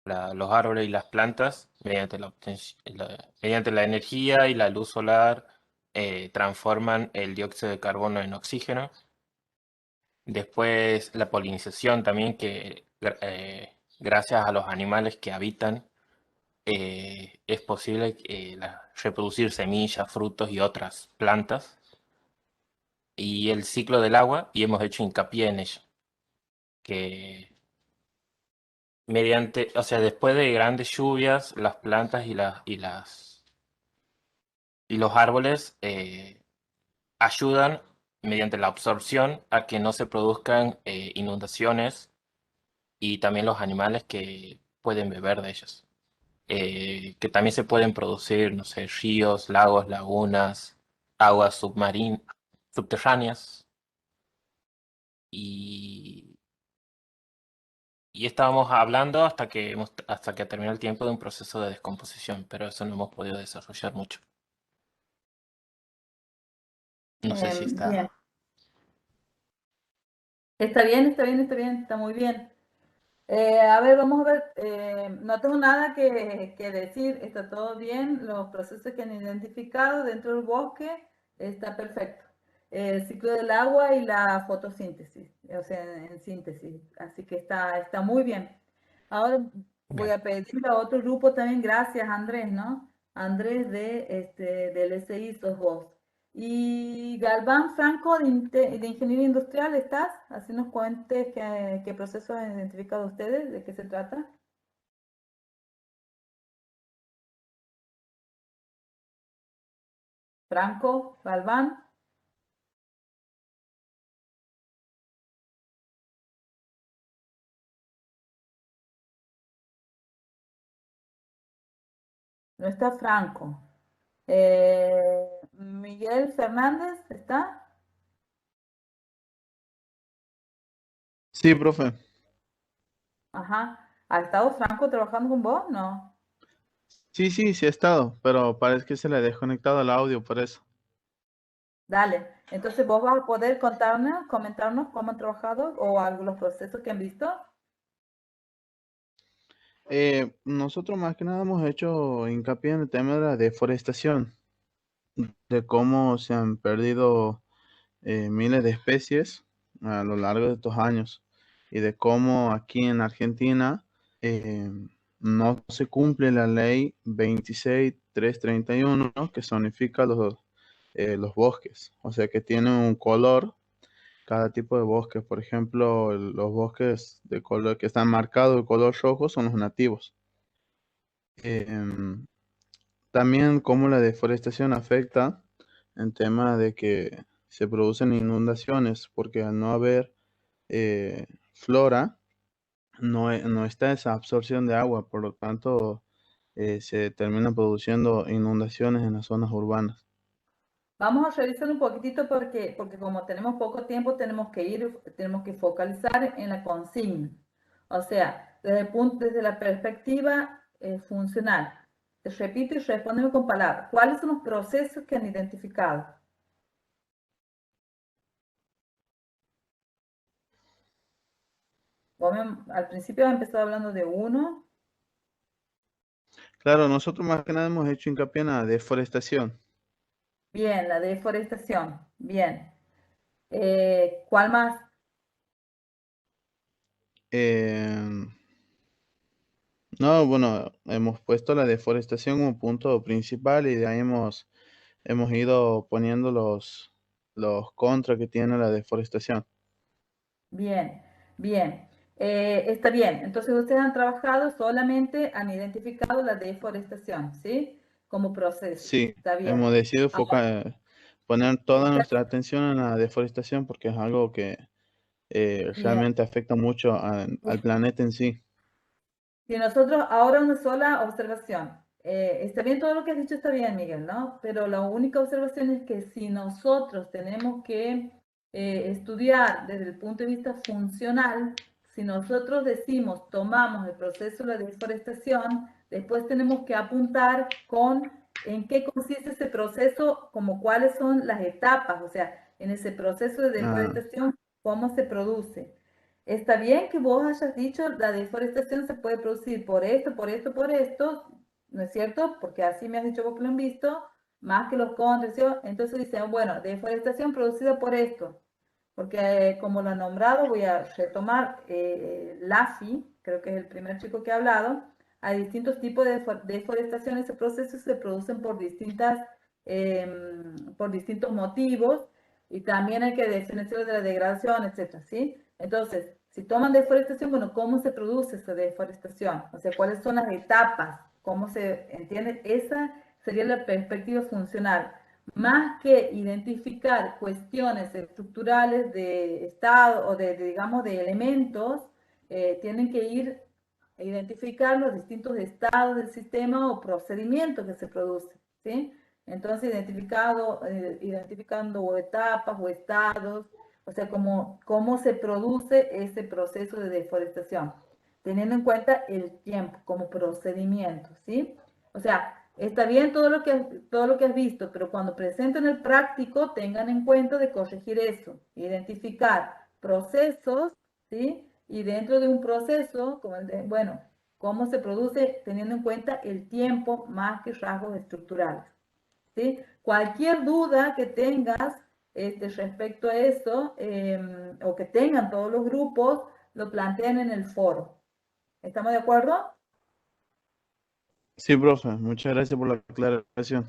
los árboles y las plantas mediante mediante la energía y la luz solar, transforman el dióxido de carbono en oxígeno. Después la polinización también, que gracias a los animales que habitan, es posible reproducir semillas, frutos y otras plantas. Y el ciclo del agua, y hemos hecho hincapié en ello, que mediante, o sea, después de grandes lluvias, las plantas y los árboles ayudan mediante la absorción a que no se produzcan inundaciones, y también los animales que pueden beber de ellos. Que también se pueden producir, no sé, ríos, lagos, lagunas, aguas subterráneas. Y, y estábamos hablando hasta que terminó el tiempo de un proceso de descomposición, pero eso no hemos podido desarrollar mucho. No sé si Bien. está... Está bien, está bien, está bien, está muy bien. A ver, vamos a ver, no tengo nada que decir, está todo bien, los procesos que han identificado dentro del bosque está perfecto. El ciclo del agua y la fotosíntesis, o sea, en síntesis, así que está muy bien. Ahora voy Bien. a pedirle a otro grupo también, gracias Andrés, ¿no? Andrés del SI sos vos. Y Galván Franco de Ingeniería Industrial, ¿estás? Así nos cuentes qué proceso han identificado ustedes, de qué se trata. Franco, Galván. No está Franco. Miguel Fernández, ¿está? Sí, profe. Ajá. ¿Ha estado Franco trabajando con vos? No. Sí, sí, sí he estado, pero parece que se le ha desconectado el audio por eso. Dale. Entonces vos vas a poder contarnos, comentarnos cómo han trabajado o algunos procesos que han visto. Nosotros más que nada hemos hecho hincapié en el tema de la deforestación, de cómo se han perdido miles de especies a lo largo de estos años y de cómo aquí en Argentina eh, no se cumple la ley 26331, ¿no? Que zonifica los bosques, o sea que tiene un color cada tipo de bosque. Por ejemplo, los bosques de color que están marcados de color rojo son los nativos. Em, También cómo la deforestación afecta en tema de que se producen inundaciones, porque al no haber flora, no está esa absorción de agua, por lo tanto se terminan produciendo inundaciones en las zonas urbanas. Vamos a revisar un poquitito porque como tenemos poco tiempo, tenemos que focalizar en la consigna. O sea, desde la perspectiva funcional. Te repito y respóndeme con palabras. ¿Cuáles son los procesos que han identificado? Al principio he empezado hablando de uno. Claro, nosotros más que nada hemos hecho hincapié en la deforestación. Bien, la deforestación. Bien. ¿Cuál más? Eh, no, bueno, hemos puesto la deforestación como punto principal y de ahí hemos ido poniendo los contras que tiene la deforestación. Bien, bien. Está bien. Entonces ustedes han trabajado solamente, han identificado la deforestación, ¿sí? Como proceso. Sí, Está bien. hemos decidido Ahora, poner toda Exacto. nuestra atención en la deforestación porque es algo que Mira, realmente afecta mucho al planeta en sí. si nosotros, ahora una sola observación. Está bien todo lo que has dicho, está bien, Miguel, ¿no? Pero la única observación es que si nosotros tenemos que estudiar desde el punto de vista funcional, si nosotros decimos, tomamos el proceso de la deforestación, después tenemos que apuntar con en qué consiste ese proceso, como cuáles son las etapas, o sea, en ese proceso de Ah, deforestación, cómo se produce. Está bien que vos hayas dicho la deforestación se puede producir por esto, por esto, por esto, ¿no es cierto? Porque así me has dicho vos que lo han visto, más que los contras, ¿sí? Entonces dicen, bueno, deforestación producida por esto, porque como lo han nombrado, voy a retomar Laffy, creo que es el primer chico que ha hablado, hay distintos tipos de deforestación, ese proceso se producen por distintos motivos, y también hay que diferenciar de la degradación, etcétera, ¿sí? Entonces, si toman deforestación, bueno, ¿cómo se produce esa deforestación? O sea, ¿cuáles son las etapas? ¿Cómo se entiende? Esa sería la perspectiva funcional. Más que identificar cuestiones estructurales de estado o digamos, de elementos, tienen que ir a identificar los distintos estados del sistema o procedimientos que se producen, ¿sí? Entonces, identificando o etapas o estados, o sea, cómo se produce ese proceso de deforestación, teniendo en cuenta el tiempo como procedimiento, ¿sí? O sea, está bien todo lo que has visto, pero cuando presenten el práctico, tengan en cuenta de corregir eso, identificar procesos, ¿sí? Y dentro de un proceso, bueno, cómo se produce teniendo en cuenta el tiempo más que rasgos estructurales. ¿Sí? Cualquier duda que tengas respecto a eso, o que tengan todos los grupos, lo plantean en el foro. ¿Estamos de acuerdo? sí, profe, muchas gracias por la aclaración.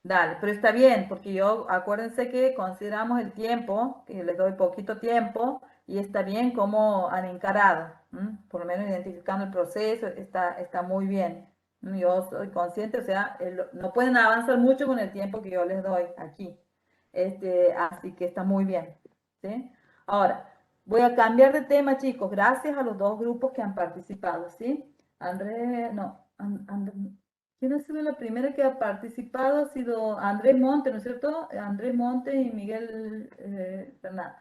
Dale, pero está bien, porque acuérdense que consideramos el tiempo, que les doy poquito tiempo, y está bien cómo han encarado, por lo menos identificando el proceso, está muy bien. Yo soy consciente, o sea, no pueden avanzar mucho con el tiempo que yo les doy aquí. Así que está muy bien, ¿sí? Ahora, voy a cambiar de tema, chicos, gracias a los dos grupos que han participado, ¿sí? Andrés, no, ¿quién ha sido la primera que ha participado? Ha sido Andrés Monte, ¿no es cierto? Andrés Monte y Miguel Fernández.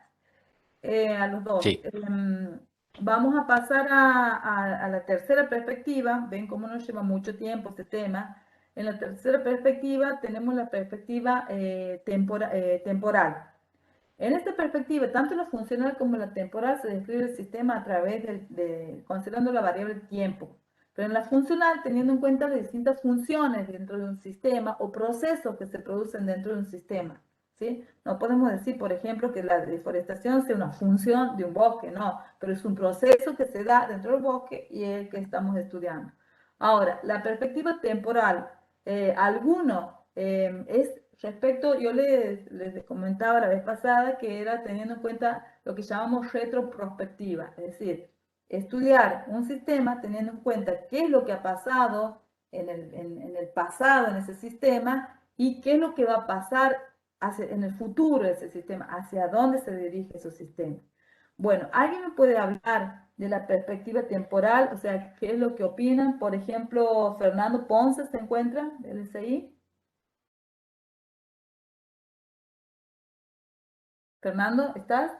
A los dos. Sí, Vamos a pasar a la tercera perspectiva. Ven cómo nos lleva mucho tiempo este tema. En la tercera perspectiva tenemos la perspectiva temporal. En esta perspectiva, tanto la funcional como la temporal se describe el sistema a través considerando la variable tiempo. Pero en la funcional, teniendo en cuenta las distintas funciones dentro de un sistema o procesos que se producen dentro de un sistema. ¿Sí? No podemos decir, por ejemplo, que la deforestación sea una función de un bosque, no, pero es un proceso que se da dentro del bosque y el que estamos estudiando. Ahora, la perspectiva temporal, es respecto, yo les comentaba la vez pasada que era teniendo en cuenta lo que llamamos retroprospectiva, es decir, estudiar un sistema teniendo en cuenta qué es lo que ha pasado en el pasado en ese sistema y qué es lo que va a pasar en el futuro de ese sistema, hacia dónde se dirige ese sistema. Bueno, ¿alguien me puede hablar de la perspectiva temporal? O sea, ¿qué es lo que opinan? Por ejemplo, Fernando Ponce se encuentra del SI. Fernando, ¿estás?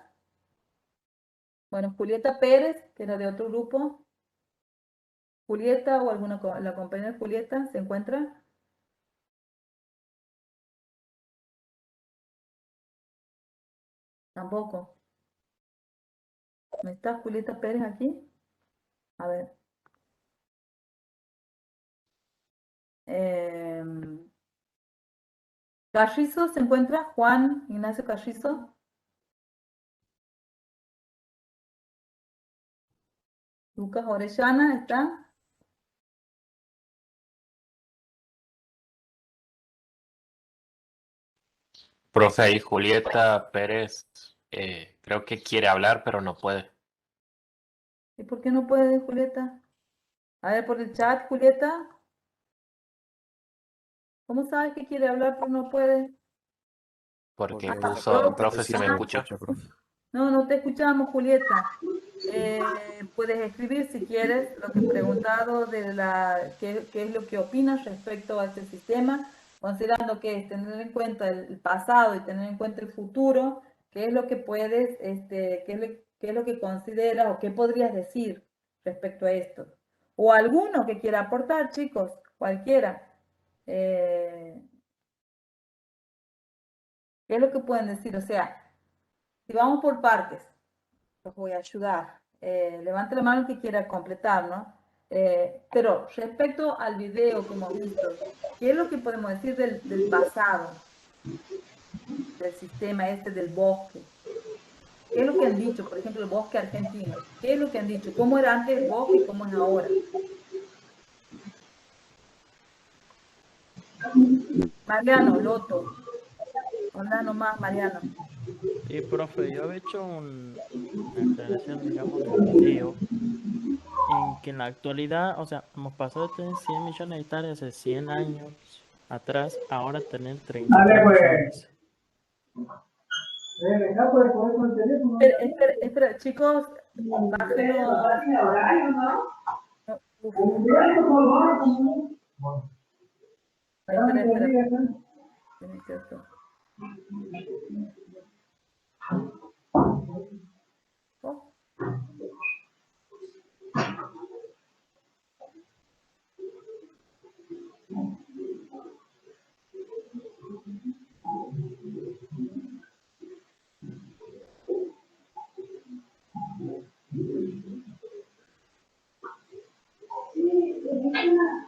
Bueno, Julieta Pérez, que era de otro grupo. Julieta o la compañera Julieta, ¿se encuentra? Tampoco. ¿No está Julieta Pérez aquí? A ver. Carrizo, ¿se encuentra? Juan Ignacio Carrizo. Lucas Orellana, ¿está? profe, ahí Julieta Pérez creo que quiere hablar, pero no puede. ¿Y por qué no puede, Julieta? A ver, por el chat, Julieta. ¿Cómo sabes que quiere hablar pero no puede? porque Ah, justo, profe, si me ah, escucha. no te escuchamos, Julieta. Puedes escribir si quieres lo que he preguntado de qué es lo que opinas respecto a este sistema, considerando que es tener en cuenta el pasado y tener en cuenta el futuro, qué es lo que puedes, qué es lo que consideras o qué podrías decir respecto a esto. O alguno que quiera aportar, chicos, cualquiera. ¿Qué es lo que pueden decir? O sea, si vamos por partes, los voy a ayudar. Levante la mano el que quiera completar, ¿no? Pero respecto al video que hemos visto, ¿qué es lo que podemos decir del pasado, del sistema este del bosque? ¿Qué es lo que han dicho, por ejemplo, el bosque argentino? ¿Qué es lo que han dicho? ¿Cómo era antes el bosque y cómo es ahora? Mariano, Loto. Hola nomás, Mariano. Sí, profe, yo había hecho una aclaración, digamos, del video, en que en la actualidad, o sea, hemos pasado de tener 100 millones de hectáreas hace 100 años atrás, ahora tener 33 millones. Espera, chicos, bájenlo. Espera. Tiene que ser.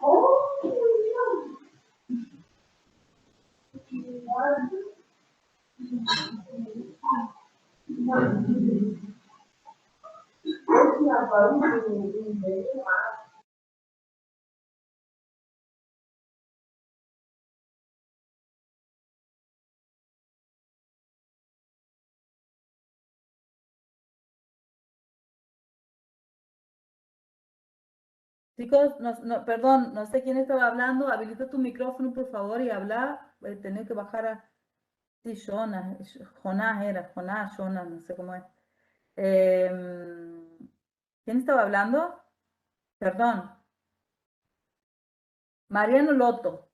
Oh. Chicos, perdón, no sé quién estaba hablando. Habilita tu micrófono, por favor, y habla. Tener que bajar a... Sí, Jonas, no sé cómo es. ¿Quién estaba hablando? Perdón. Mariano Loto.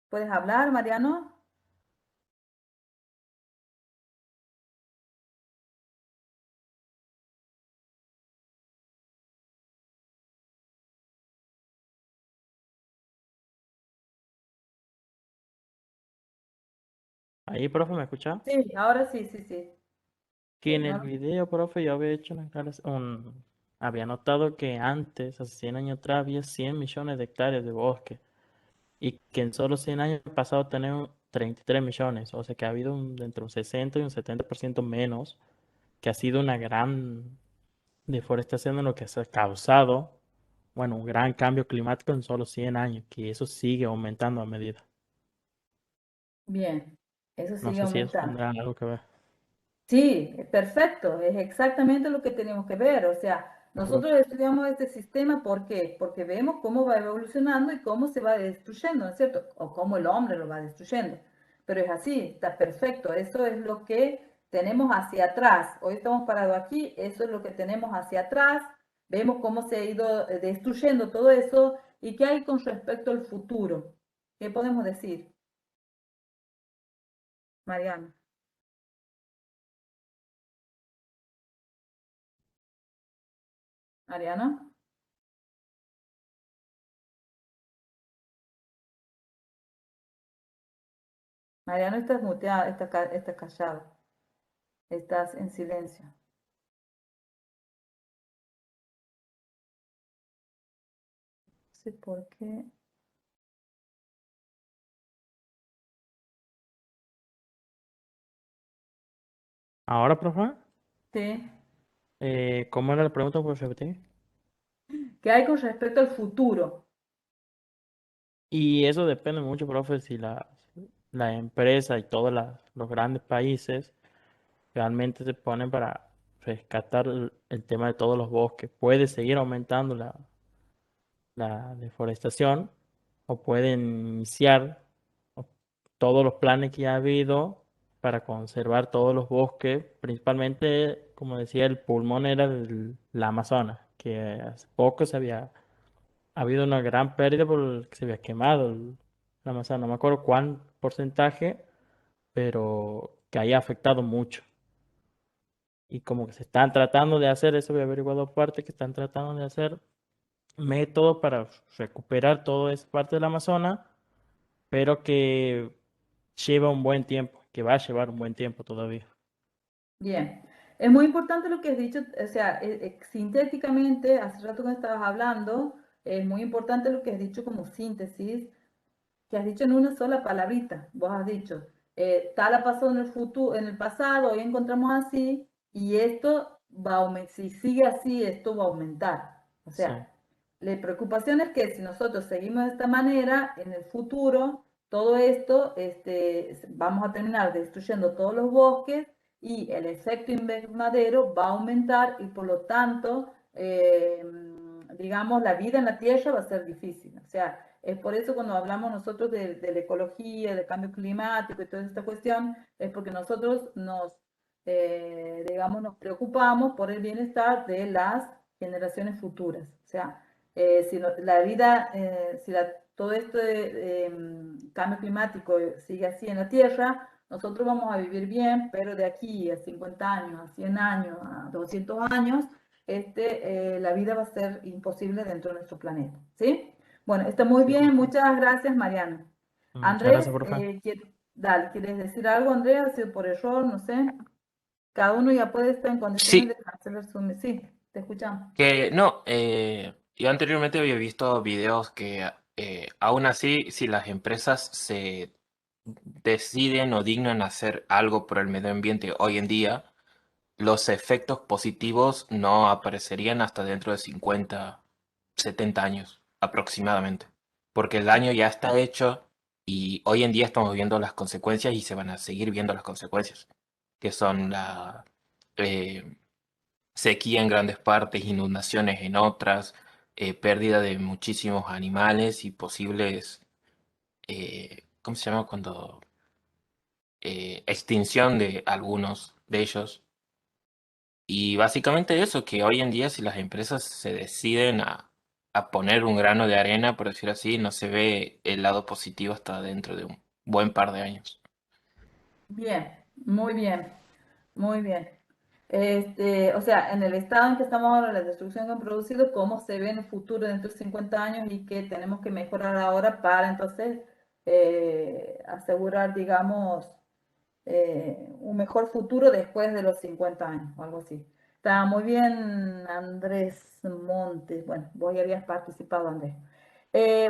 ¿Puedes hablar, Mariano? Ahí, profe, ¿me escucha? Sí, ahora sí. Que en el No, video, profe, yo había hecho una aclaración, había notado que antes, hace 100 años atrás, había 100 millones de hectáreas de bosque y que en solo 100 años ha pasado a tener 33 millones, o sea que ha habido entre un 60 y un 70% menos, que ha sido una gran deforestación en lo que se ha causado, bueno, un gran cambio climático en solo 100 años, que eso sigue aumentando a medida. bien, eso No sigue sé si eso aumentando. tendrá algo que ver. Sí, perfecto, es exactamente lo que tenemos que ver. O sea, nosotros estudiamos este sistema, ¿por qué? Porque vemos cómo va evolucionando y cómo se va destruyendo, ¿no es cierto? O cómo el hombre lo va destruyendo. Pero es así, está perfecto. Eso es lo que tenemos hacia atrás. Hoy estamos parados aquí, eso es lo que tenemos hacia atrás. Vemos cómo se ha ido destruyendo todo eso y qué hay con respecto al futuro. ¿Qué podemos decir, Mariana? Mariano. Mariano, estás muteado, estás callado, estás en silencio. No sé por qué. Ahora, profe, Sí. ¿cómo era la pregunta por repetir? ¿Qué hay con respecto al futuro? Y eso depende mucho, profe, si la empresa y todos los grandes países realmente se ponen para rescatar el tema de todos los bosques. Puede seguir aumentando la deforestación o pueden iniciar o- todos los planes que ya ha habido para conservar todos los bosques, principalmente, como decía, el pulmón era la Amazonas, que hace poco ha habido una gran pérdida porque se había quemado la Amazonas. No me acuerdo cuál porcentaje, pero que haya afectado mucho. Y como que se están tratando de hacer, eso había averiguado aparte, que están tratando de hacer métodos para recuperar toda esa parte del Amazonas, pero que lleva un buen tiempo, que va a llevar un buen tiempo todavía. Bien, es muy importante lo que has dicho, o sea, sintéticamente, hace rato que estabas hablando, es muy importante lo que has dicho como síntesis, que has dicho en una sola palabrita. Vos has dicho, tal ha pasado en el futuro, en el pasado, hoy encontramos así, y esto va a aumentar, si sigue así, esto va a aumentar. O Sí, sea, la preocupación es que si nosotros seguimos de esta manera, en el futuro, todo esto, vamos a terminar destruyendo todos los bosques y el efecto invernadero va a aumentar y por lo tanto, digamos, la vida en la Tierra va a ser difícil. O sea, es por eso cuando hablamos nosotros de la ecología, del cambio climático y toda esta cuestión, es porque nosotros digamos, nos preocupamos por el bienestar de las generaciones futuras. O sea, si la vida, todo esto de cambio climático sigue así en la Tierra, nosotros vamos a vivir bien, pero de aquí a 50 años, a 100 años, a 200 años, la vida va a ser imposible dentro de nuestro planeta. ¿Sí? Bueno, está muy sí, bien, muchas gracias, Mariano. muchas Andrés, gracias, profe. dale, ¿quieres decir algo, Andrés? ¿Ha sido por error? No sé. Cada uno ya puede estar en condiciones de Sí, cancelar su... Sí, te escuchamos. que no, yo anteriormente había visto videos que aún así, si las empresas se deciden o dignan hacer algo por el medio ambiente hoy en día, los efectos positivos no aparecerían hasta dentro de 50, 70 años aproximadamente, porque el daño ya está hecho y hoy en día estamos viendo las consecuencias y se van a seguir viendo las consecuencias, que son la eh, sequía en grandes partes, inundaciones en otras, pérdida de muchísimos animales y posibles, ¿cómo se llama cuando? Extinción de algunos de ellos. Y básicamente eso, que hoy en día si las empresas se deciden a poner un grano de arena, por decir así, no se ve el lado positivo hasta dentro de un buen par de años. Bien, muy bien, muy bien. O sea, en el estado en que estamos ahora, la destrucción que han producido, cómo se ve en el futuro dentro de 50 años y qué tenemos que mejorar ahora para entonces asegurar, digamos, un mejor futuro después de los 50 años o algo así. Está muy bien, Andrés Montes. Bueno, vos ya habías participado, Andrés.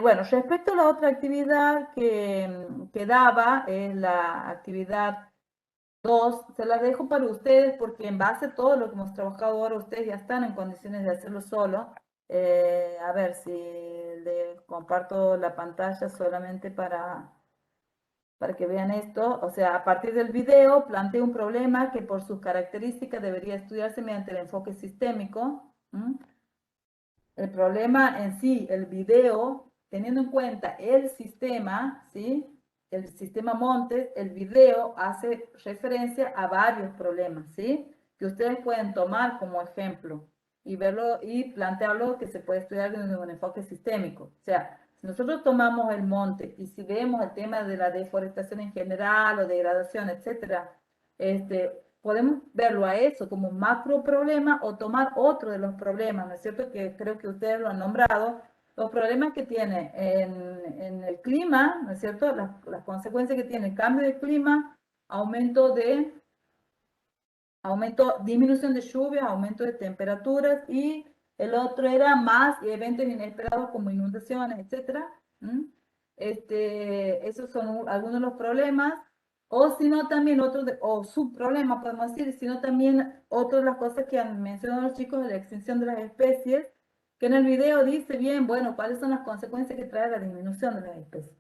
Bueno, respecto a la otra actividad que daba, es la actividad 2, se la dejo para ustedes porque en base a todo lo que hemos trabajado ahora, ustedes ya están en condiciones de hacerlo solo. A ver si le comparto la pantalla solamente para que vean esto. O sea, a partir del video planteo un problema que por sus características debería estudiarse mediante el enfoque sistémico. El problema en sí, el video, teniendo en cuenta el sistema, ¿sí? El sistema Montes, el video hace referencia a varios problemas, ¿sí? Que ustedes pueden tomar como ejemplo y verlo y plantearlo que se puede estudiar desde un enfoque sistémico. O sea, si nosotros tomamos el monte y si vemos el tema de la deforestación en general o degradación, etcétera, podemos verlo a eso como un macro problema o tomar otro de los problemas, ¿no es cierto? Que creo que ustedes lo han nombrado, los problemas que tiene en el clima, ¿no es cierto? Las consecuencias que tiene el cambio de clima, disminución de lluvias, aumento de temperaturas y el otro era más eventos inesperados como inundaciones, etcétera. Esos son algunos de los problemas. O si no también o subproblemas podemos decir, sino también otra de las cosas que han mencionado los chicos de la extinción de las especies, que en el video dice bien, bueno, cuáles son las consecuencias que trae la disminución de las especies.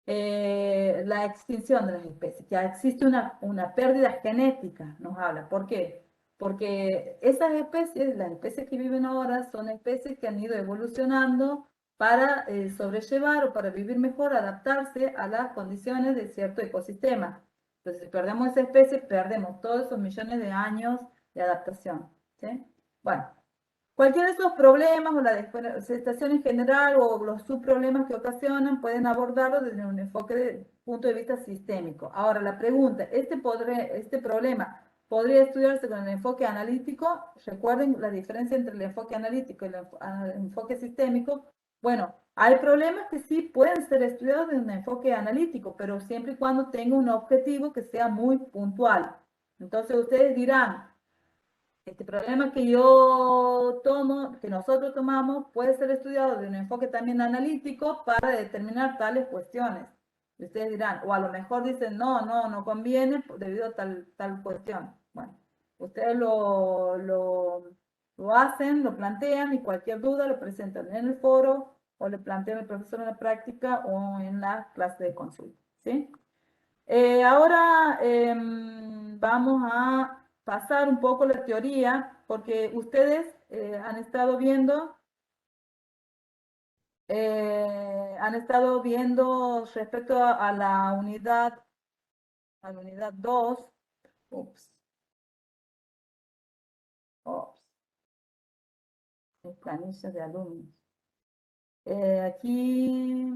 La extinción de las especies, ya existe una pérdida genética, nos habla. ¿Por qué? Porque esas especies, las especies que viven ahora, son especies que han ido evolucionando para sobrellevar o para vivir mejor, adaptarse a las condiciones de cierto ecosistema. Entonces, si perdemos esa especie, perdemos todos esos millones de años de adaptación, ¿sí? Bueno, cualquiera de esos problemas o la deforestación en general o los subproblemas que ocasionan pueden abordarlo desde un enfoque de punto de vista sistémico. Ahora, la pregunta, ¿este problema podría estudiarse con el enfoque analítico? Recuerden la diferencia entre el enfoque analítico y el enfoque sistémico. Bueno, hay problemas que sí pueden ser estudiados desde un enfoque analítico, pero siempre y cuando tenga un objetivo que sea muy puntual. Entonces ustedes dirán, este problema que yo tomo, que nosotros tomamos, puede ser estudiado de un enfoque también analítico para determinar tales cuestiones. Y ustedes dirán, o a lo mejor dicen, no conviene debido a tal cuestión. Bueno, ustedes lo hacen, lo plantean y cualquier duda lo presentan en el foro o le plantean al profesor en la práctica o en la clase de consulta, ¿sí? Ahora vamos a pasar un poco la teoría, porque ustedes han estado viendo respecto a la unidad 2, planillas de alumnos. Aquí,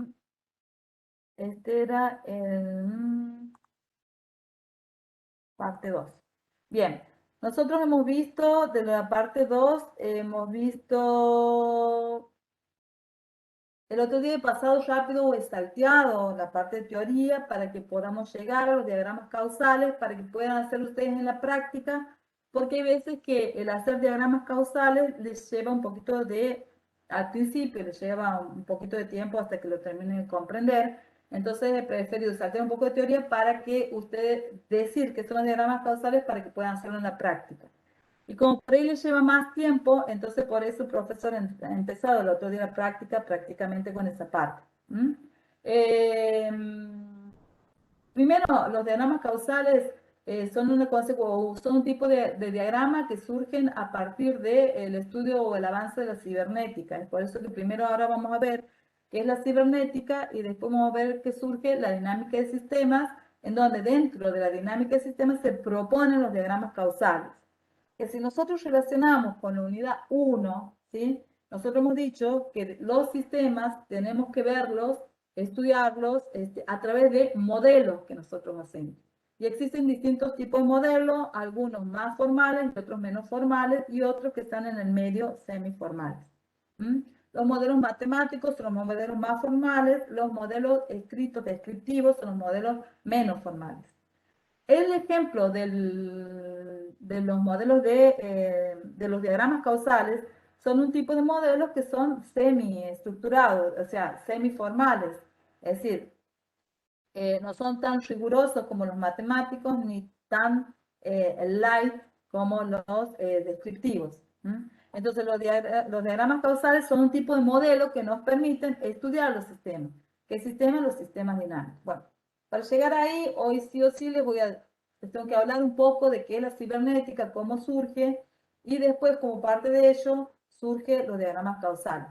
este era el parte 2. Bien, nosotros hemos visto de la parte 2, hemos visto, el otro día he pasado rápido o he salteado la parte de teoría para que podamos llegar a los diagramas causales, para que puedan hacer ustedes en la práctica, porque hay veces que el hacer diagramas causales les lleva un poquito al principio les lleva un poquito de tiempo hasta que lo terminen de comprender. Entonces he preferido saltar un poco de teoría para que ustedes decir que son los diagramas causales para que puedan hacerlo en la práctica. Y como por ahí les lleva más tiempo, entonces por eso el profesor ha empezado el otro día la práctica prácticamente con esa parte. Primero, los diagramas causales son un tipo de diagrama que surgen a partir del estudio o el avance de la cibernética. Es por eso que primero ahora vamos a ver qué es la cibernética y después vamos a ver qué surge la dinámica de sistemas, en donde dentro de la dinámica de sistemas se proponen los diagramas causales. Que si nosotros relacionamos con la unidad 1, ¿sí? Nosotros hemos dicho que los sistemas tenemos que verlos, estudiarlos a través de modelos que nosotros hacemos. Y existen distintos tipos de modelos, algunos más formales y otros menos formales, y otros que están en el medio semiformales. Los modelos matemáticos son los modelos más formales, los modelos escritos descriptivos son los modelos menos formales. El ejemplo de los modelos de los diagramas causales son un tipo de modelos que son semi-estructurados, o sea, semi-formales. Es decir, no son tan rigurosos como los matemáticos ni tan light como los descriptivos. Entonces, los diagramas causales son un tipo de modelo que nos permiten estudiar los sistemas. ¿Qué sistemas? Los sistemas dinámicos. Bueno, para llegar ahí, hoy sí o sí les tengo que hablar un poco de qué es la cibernética, cómo surge, y después, como parte de ello, surgen los diagramas causales.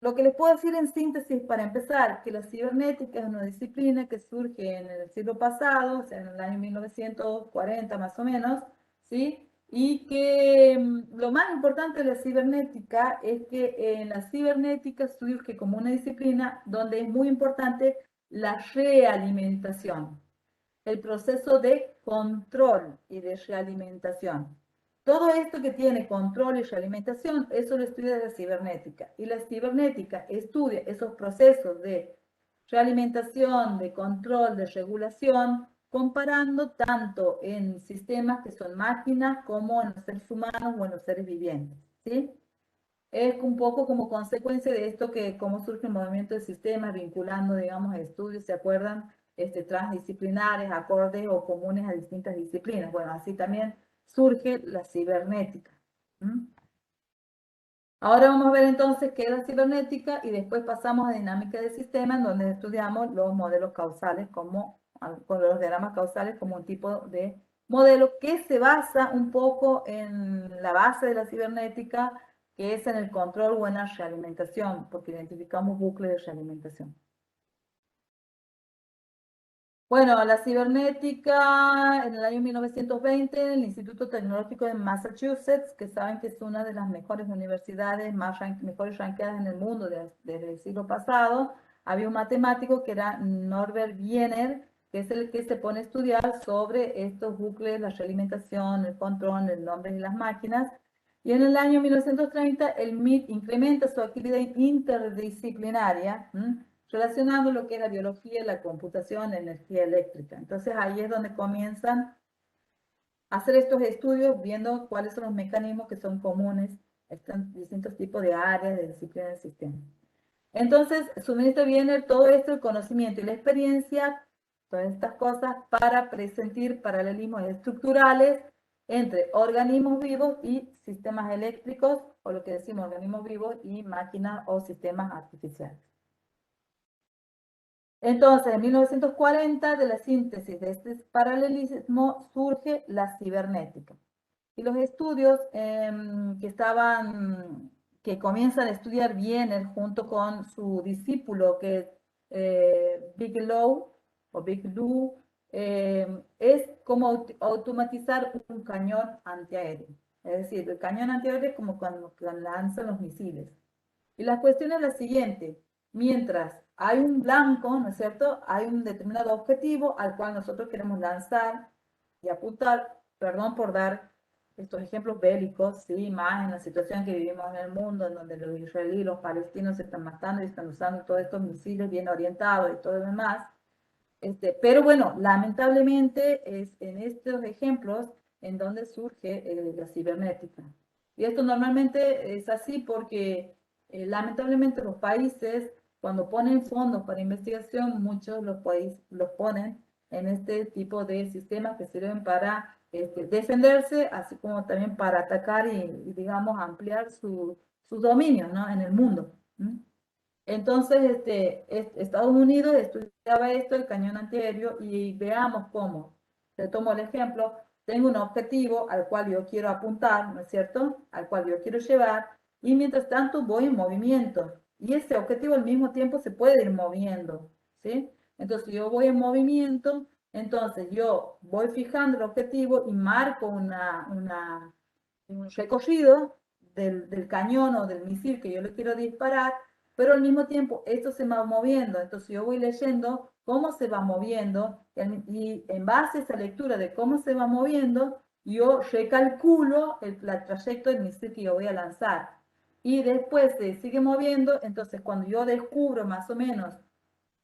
Lo que les puedo decir en síntesis para empezar, que la cibernética es una disciplina que surge en el siglo pasado, o sea, en el año 1940 más o menos, ¿sí? Y que lo más importante de la cibernética es que en la cibernética surge como una disciplina donde es muy importante la realimentación, el proceso de control y de realimentación. Todo esto que tiene control y realimentación, eso lo estudia la cibernética. Y la cibernética estudia esos procesos de realimentación, de control, de regulación, comparando tanto en sistemas que son máquinas como en los seres humanos o en los seres vivientes, ¿sí? Es un poco como consecuencia de esto que cómo surge el movimiento de sistemas vinculando, digamos, estudios, ¿se acuerdan? Transdisciplinares, acordes o comunes a distintas disciplinas. Bueno, así también surge la cibernética. Ahora vamos a ver entonces qué es la cibernética y después pasamos a dinámica de sistemas, donde estudiamos los modelos causales con los diagramas causales como un tipo de modelo que se basa un poco en la base de la cibernética, que es en el control o en la realimentación, porque identificamos bucles de realimentación. Bueno, la cibernética en el año 1920, el Instituto Tecnológico de Massachusetts, que saben que es una de las mejores universidades, mejores ranqueadas en el mundo desde el siglo pasado, había un matemático que era Norbert Wiener, que es el que se pone a estudiar sobre estos bucles, la realimentación, el control, el nombre de las máquinas. Y en el año 1930, el MIT incrementa su actividad interdisciplinaria, relacionando lo que es la biología, la computación, la energía eléctrica. Entonces ahí es donde comienzan a hacer estos estudios, viendo cuáles son los mecanismos que son comunes a estos distintos tipos de áreas de disciplina del sistema. Entonces, suministra Wiener todo esto, el conocimiento y la experiencia, todas estas cosas, para presentir paralelismos estructurales entre organismos vivos y sistemas eléctricos, o lo que decimos organismos vivos y máquinas o sistemas artificiales. Entonces, en 1940, de la síntesis de este paralelismo surge la cibernética. Y los estudios que comienzan a estudiar Wiener junto con su discípulo, que es Bigelow, es como automatizar un cañón antiaéreo. Es decir, el cañón antiaéreo es como cuando lanzan los misiles. Y la cuestión es la siguiente: mientras hay un blanco, ¿no es cierto?, hay un determinado objetivo al cual nosotros queremos lanzar y apuntar, perdón por dar estos ejemplos bélicos, ¿sí?, más en la situación que vivimos en el mundo, en donde los israelíes y los palestinos se están matando y están usando todos estos misiles bien orientados y todo lo demás. Pero bueno, lamentablemente es en estos ejemplos en donde surge la cibernética. Y esto normalmente es así porque lamentablemente los países, cuando ponen fondos para investigación, muchos los países los ponen en este tipo de sistemas que sirven para defenderse, así como también para atacar y digamos, ampliar sus dominios, ¿no?, en el mundo. Entonces, Estados Unidos estudiaba esto, el cañón antiaéreo, y veamos cómo. Te tomo el ejemplo: tengo un objetivo al cual yo quiero apuntar, ¿no es cierto?, al cual yo quiero llevar, y mientras tanto voy en movimiento. Y ese objetivo al mismo tiempo se puede ir moviendo, ¿sí? Entonces, yo voy en movimiento, entonces yo voy fijando el objetivo y marco un recorrido del cañón o del misil que yo le quiero disparar, pero al mismo tiempo esto se va moviendo. Entonces yo voy leyendo cómo se va moviendo y en base a esa lectura de cómo se va moviendo, yo recalculo la trayectoria del misil que yo voy a lanzar. Y después se sigue moviendo, entonces cuando yo descubro más o menos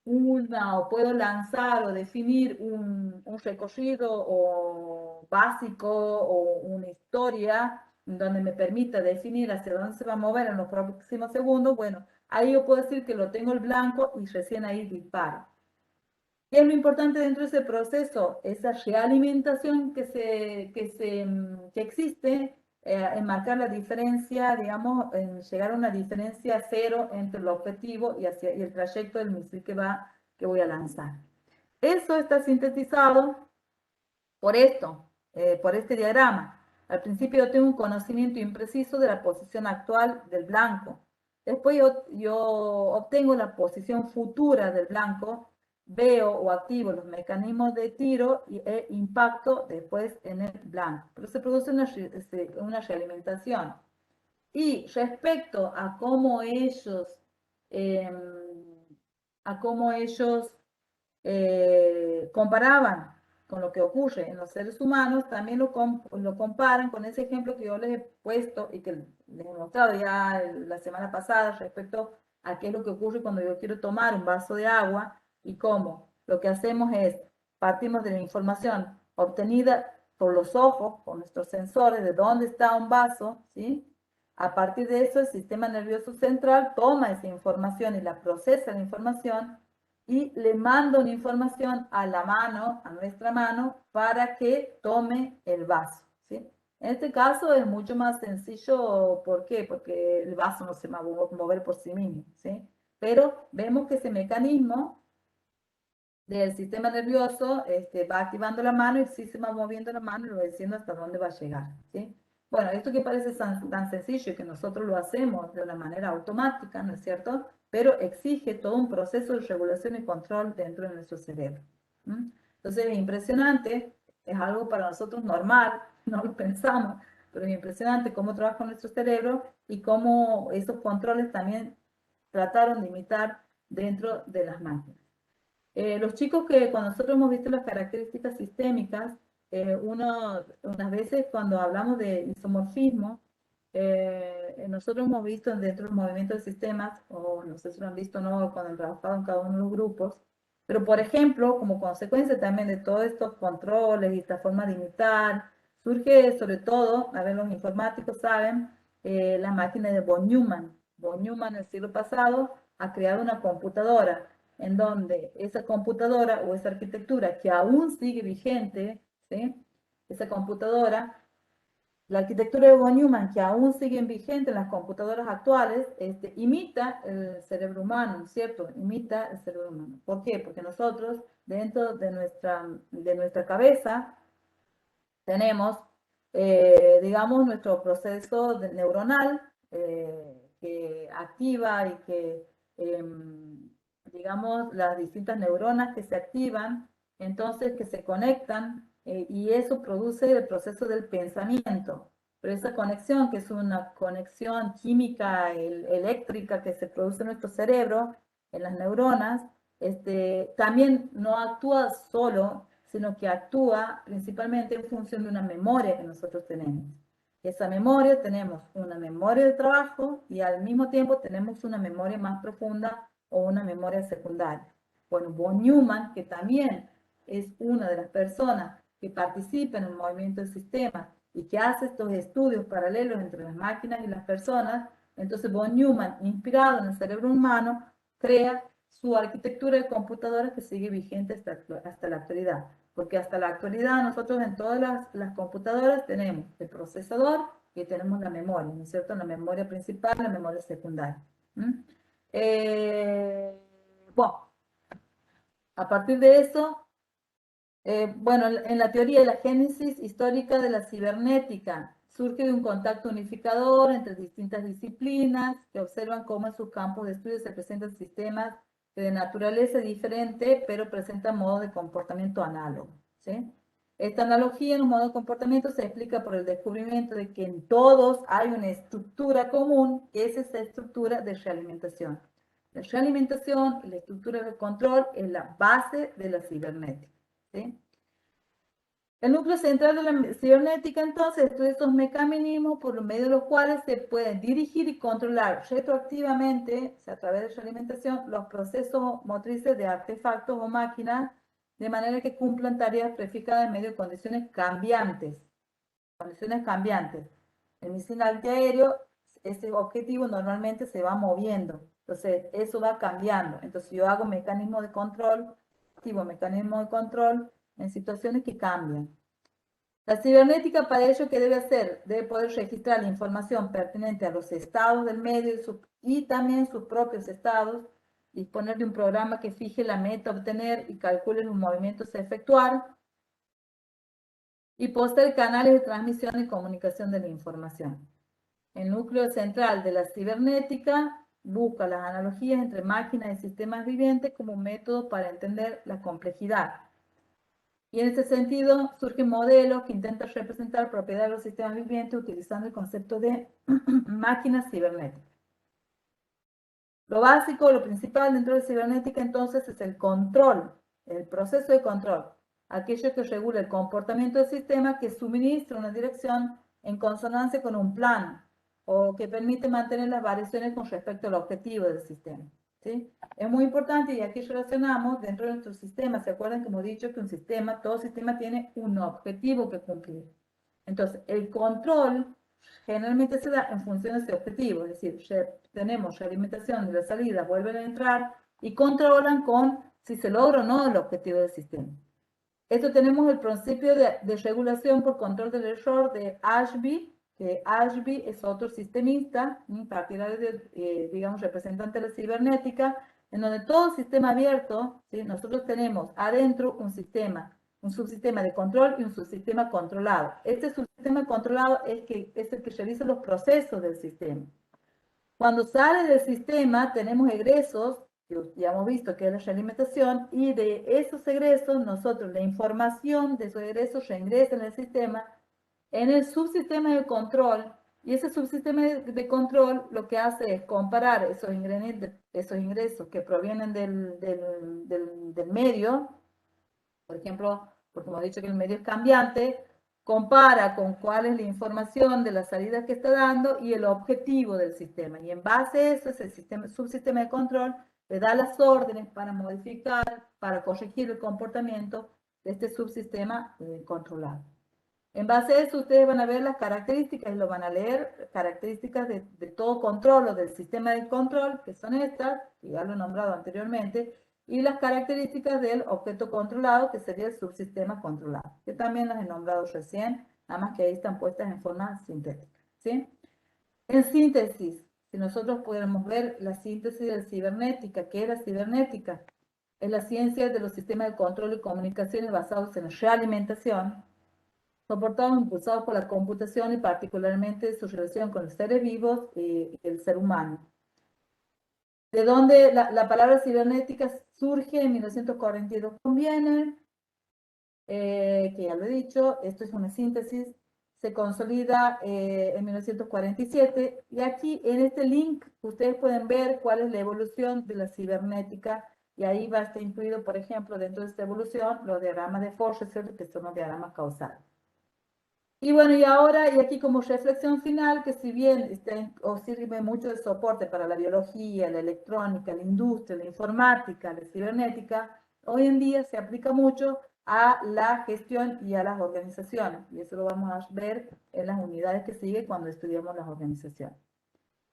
o puedo lanzar o definir un recorrido o básico o una historia donde me permita definir hacia dónde se va a mover en los próximos segundos, bueno, ahí yo puedo decir que lo tengo el blanco y recién ahí disparo. ¿Qué es lo importante dentro de ese proceso? Esa realimentación que existe, en marcar la diferencia, digamos, en llegar a una diferencia cero entre el objetivo y el trayecto del misil que voy a lanzar. Eso está sintetizado por esto, por este diagrama. Al principio yo tengo un conocimiento impreciso de la posición actual del blanco. Después yo obtengo la posición futura del blanco, veo o activo los mecanismos de tiro e impacto después en el blanco. Pero se produce una realimentación. Y respecto a cómo ellos comparaban con lo que ocurre en los seres humanos, también lo comparan con ese ejemplo que yo les he puesto y que les he mostrado ya la semana pasada respecto a qué es lo que ocurre cuando yo quiero tomar un vaso de agua y cómo. Lo que hacemos es, partimos de la información obtenida por los ojos, por nuestros sensores, de dónde está un vaso, ¿sí? A partir de eso, el sistema nervioso central toma esa información y la procesa la información y le manda una información a la mano, a nuestra mano, para que tome el vaso, ¿sí? En este caso es mucho más sencillo. ¿Por qué? Porque el vaso no se va a mover por sí mismo, ¿sí? Pero vemos que ese mecanismo del sistema nervioso va activando la mano y sí se va moviendo la mano y va diciendo hasta dónde va a llegar, ¿sí? Bueno, esto que parece tan sencillo y que nosotros lo hacemos de una manera automática, ¿no es cierto?, pero exige todo un proceso de regulación y control dentro de nuestro cerebro. Entonces es impresionante, es algo para nosotros normal, no lo pensamos, pero es impresionante cómo trabaja nuestro cerebro y cómo esos controles también trataron de imitar dentro de las máquinas. Los chicos que cuando nosotros hemos visto las características sistémicas, unas veces cuando hablamos de isomorfismo, nosotros hemos visto dentro del movimiento de sistemas, o no sé si lo han visto o no, cuando han trabajado en cada uno de los grupos, pero por ejemplo, como consecuencia también de todos estos controles y esta forma de imitar, surge sobre todo, a ver, los informáticos saben, la máquina de von Neumann. Von Neumann en el siglo pasado ha creado una computadora en donde esa computadora o esa arquitectura que aún sigue vigente, ¿sí? Esa computadora, la arquitectura de von Neumann que aún sigue vigente en las computadoras actuales, imita el cerebro humano, ¿cierto? Imita el cerebro humano. ¿Por qué? Porque nosotros, dentro de nuestra cabeza, tenemos, digamos, nuestro proceso neuronal que activa y que, digamos, las distintas neuronas que se activan, entonces que se conectan y eso produce el proceso del pensamiento. Pero esa conexión, que es una conexión química, eléctrica que se produce en nuestro cerebro, en las neuronas, también no actúa solo, sino que actúa principalmente en función de una memoria que nosotros tenemos. Esa memoria, tenemos una memoria de trabajo y al mismo tiempo tenemos una memoria más profunda o una memoria secundaria. Bueno, von Neumann, que también es una de las personas que participa en el movimiento del sistema y que hace estos estudios paralelos entre las máquinas y las personas, entonces von Neumann, inspirado en el cerebro humano, crea su arquitectura de computadoras que sigue vigente hasta la actualidad. Porque hasta la actualidad nosotros en todas las computadoras tenemos el procesador y tenemos la memoria, ¿no es cierto? La memoria principal, la memoria secundaria. Bueno, a partir de eso, bueno, en la teoría de la génesis histórica de la cibernética, surge de un contacto unificador entre distintas disciplinas que observan cómo en sus campos de estudio se presentan sistemas de naturaleza diferente, pero presentan modos de comportamiento análogo, ¿sí? Esta analogía en un modo de comportamiento se explica por el descubrimiento de que en todos hay una estructura común, que es esa estructura de realimentación. La realimentación y la estructura de control es la base de la cibernética, ¿sí? El núcleo central de la cibernética, entonces, estudia estos mecanismos por medio de los cuales se pueden dirigir y controlar retroactivamente, o sea, a través de realimentación, los procesos motrices de artefactos o máquinas, de manera que cumplan tareas prefijadas en medio de condiciones cambiantes. El misil antiaéreo, ese objetivo normalmente se va moviendo, entonces eso va cambiando. Entonces yo hago mecanismo de control, activo mecanismo de control, en situaciones que cambian. La cibernética para ello, ¿qué debe hacer? Debe poder registrar la información pertinente a los estados del medio y también sus propios estados, disponer de un programa que fije la meta a obtener y calcule los movimientos a efectuar, y poseer canales de transmisión y comunicación de la información. El núcleo central de la cibernética busca las analogías entre máquinas y sistemas vivientes como un método para entender la complejidad. Y en ese sentido surgen modelos que intentan representar propiedades de los sistemas vivientes utilizando el concepto de máquinas cibernéticas. Lo básico, lo principal dentro de la cibernética entonces es el control, el proceso de control, aquello que regula el comportamiento del sistema, que suministra una dirección en consonancia con un plan o que permite mantener las variaciones con respecto al objetivo del sistema, ¿sí? Es muy importante y aquí relacionamos dentro de nuestro sistema. ¿Se acuerdan que hemos dicho que un sistema, todo sistema tiene un objetivo que cumplir? Entonces, el control generalmente se da en función de ese objetivo, es decir, tenemos realimentación de la salida, vuelven a entrar y controlan con si se logra o no el objetivo del sistema. Esto tenemos el principio de regulación por control del error de Ashby, que Ashby es otro sistemista, partidario de, digamos, representante de la cibernética, en donde todo sistema abierto, ¿sí? Nosotros tenemos adentro un sistema, un subsistema de control y un subsistema controlado. Este subsistema controlado es el que realiza los procesos del sistema. Cuando sale del sistema tenemos egresos que ya hemos visto que es la realimentación, y de esos egresos, nosotros la información de esos egresos reingresa en el sistema, en el subsistema de control, y ese subsistema de control lo que hace es comparar esos ingresos que provienen del medio, por ejemplo, porque hemos dicho que el medio es cambiante, compara con cuál es la información de las salidas que está dando y el objetivo del sistema. Y en base a eso, ese subsistema de control le da las órdenes para modificar, para corregir el comportamiento de este subsistema controlado. En base a eso, ustedes van a ver las características y lo van a leer, características de todo control o del sistema de control, que son estas, que ya lo he nombrado anteriormente, y las características del objeto controlado, que sería el subsistema controlado, que también las he nombrado recién, nada más que ahí están puestas en forma sintética, ¿sí? En síntesis, si nosotros pudiéramos ver la síntesis de la cibernética, ¿qué es la cibernética? Es la ciencia de los sistemas de control y comunicaciones basados en la realimentación, soportados e impulsados por la computación y particularmente su relación con los seres vivos y el ser humano. De donde la palabra cibernética surge en 1942 con Wiener, que ya lo he dicho, esto es una síntesis, se consolida en 1947, y aquí en este link ustedes pueden ver cuál es la evolución de la cibernética, y ahí va a estar incluido, por ejemplo, dentro de esta evolución, los diagramas de Forrester, que son los diagramas causales. Y bueno, y ahora, y aquí como reflexión final, que si bien os sirve mucho de soporte para la biología, la electrónica, la industria, la informática, la cibernética, hoy en día se aplica mucho a la gestión y a las organizaciones. Y eso lo vamos a ver en las unidades que siguen cuando estudiamos las organizaciones.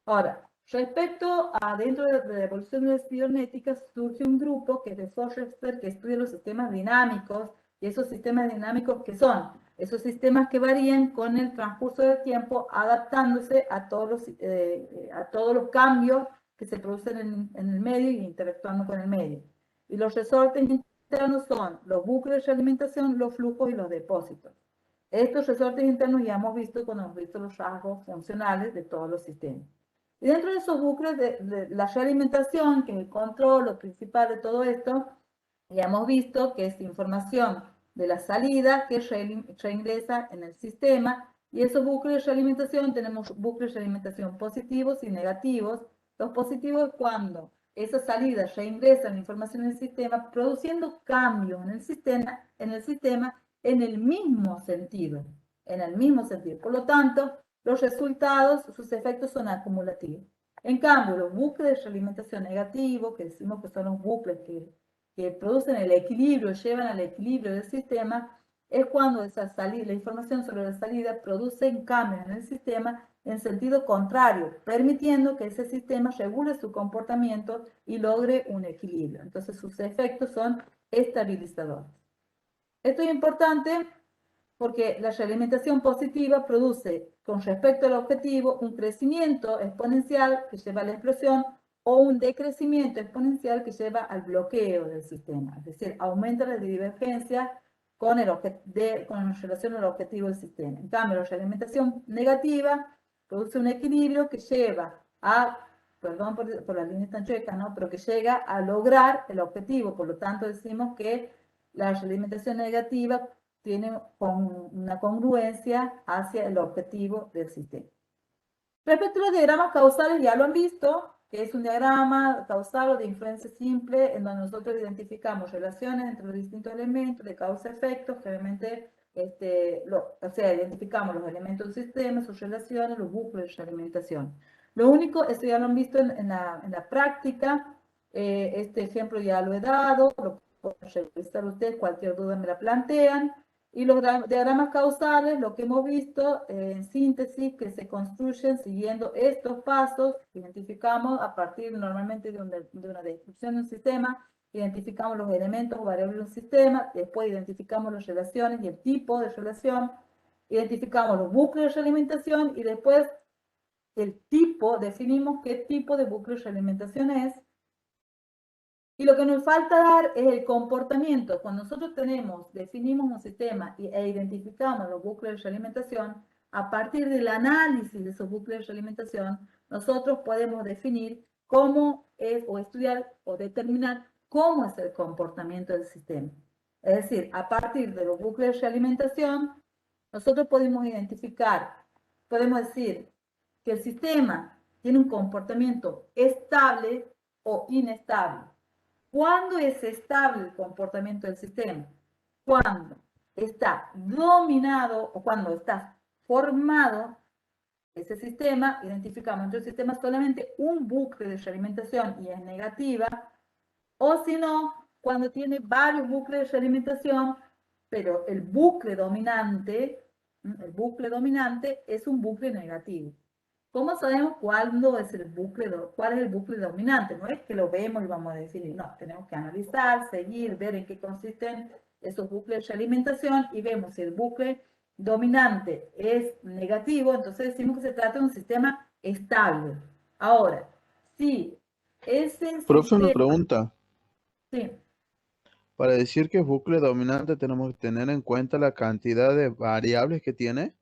Ahora, respecto a dentro de la evolución de la cibernética, surge un grupo que es de Forrester, que estudia los sistemas dinámicos, y esos sistemas dinámicos que son esos sistemas que varían con el transcurso del tiempo, adaptándose a todos los cambios que se producen en el medio y interactuando con el medio. Y los resortes internos son los bucles de realimentación, los flujos y los depósitos. Estos resortes internos ya hemos visto cuando hemos visto los rasgos funcionales de todos los sistemas. Y dentro de esos bucles de la realimentación, que es el control, lo principal de todo esto, ya hemos visto que es información de la salida que reingresa en el sistema, y esos bucles de realimentación, tenemos bucles de realimentación positivos y negativos. Los positivos cuando esa salida reingresa la información en el sistema, produciendo cambios en el sistema en el mismo sentido, Por lo tanto, los resultados, sus efectos son acumulativos. En cambio, los bucles de realimentación negativos, que decimos que son los bucles que producen el equilibrio, llevan al equilibrio del sistema, es cuando esa salida, la información sobre la salida produce cambios en el sistema en sentido contrario, permitiendo que ese sistema regule su comportamiento y logre un equilibrio. Entonces sus efectos son estabilizadores. Esto es importante porque la realimentación positiva produce, con respecto al objetivo, un crecimiento exponencial que lleva a la explosión, o un decrecimiento exponencial que lleva al bloqueo del sistema. Es decir, aumenta la divergencia con relación al objetivo del sistema. En cambio, la realimentación negativa produce un equilibrio que lleva a, perdón por las líneas tan chuecas, ¿no? Pero que llega a lograr el objetivo. Por lo tanto, decimos que la realimentación negativa tiene una congruencia hacia el objetivo del sistema. Respecto a los diagramas causales, ya lo han visto, que es un diagrama causal o de influencia simple, en donde nosotros identificamos relaciones entre los distintos elementos de causa-efecto, generalmente, identificamos los elementos del sistema, sus relaciones, los bucles de realimentación. Lo único, esto ya lo han visto en la práctica, este ejemplo ya lo he dado, lo pueden revisar ustedes, cualquier duda me la plantean. Y los diagramas causales, lo que hemos visto en síntesis, que se construyen siguiendo estos pasos, identificamos a partir normalmente de una descripción de un sistema, identificamos los elementos o variables de un sistema, después identificamos las relaciones y el tipo de relación, identificamos los bucles de realimentación y después el tipo, definimos qué tipo de bucle de realimentación es. Y lo que nos falta dar es el comportamiento. Cuando nosotros definimos un sistema e identificamos los bucles de realimentación, a partir del análisis de esos bucles de realimentación, nosotros podemos definir cómo es, o estudiar o determinar cómo es el comportamiento del sistema. Es decir, a partir de los bucles de realimentación, nosotros podemos identificar, podemos decir que el sistema tiene un comportamiento estable o inestable. ¿Cuándo es estable el comportamiento del sistema? Cuando está dominado o cuando está formado ese sistema, identificamos entre el sistema solamente un bucle de realimentación y es negativa, o si no, cuando tiene varios bucles de realimentación, pero el bucle dominante es un bucle negativo. ¿Cómo sabemos cuándo es cuál es el bucle dominante? No es que lo vemos y vamos a definir, no, tenemos que analizar, seguir, ver en qué consisten esos bucles de realimentación y vemos si el bucle dominante es negativo, entonces decimos que se trata de un sistema estable. Ahora, si ese Profe, una sistema... pregunta. Sí. Para decir que es bucle dominante tenemos que tener en cuenta la cantidad de variables que tiene.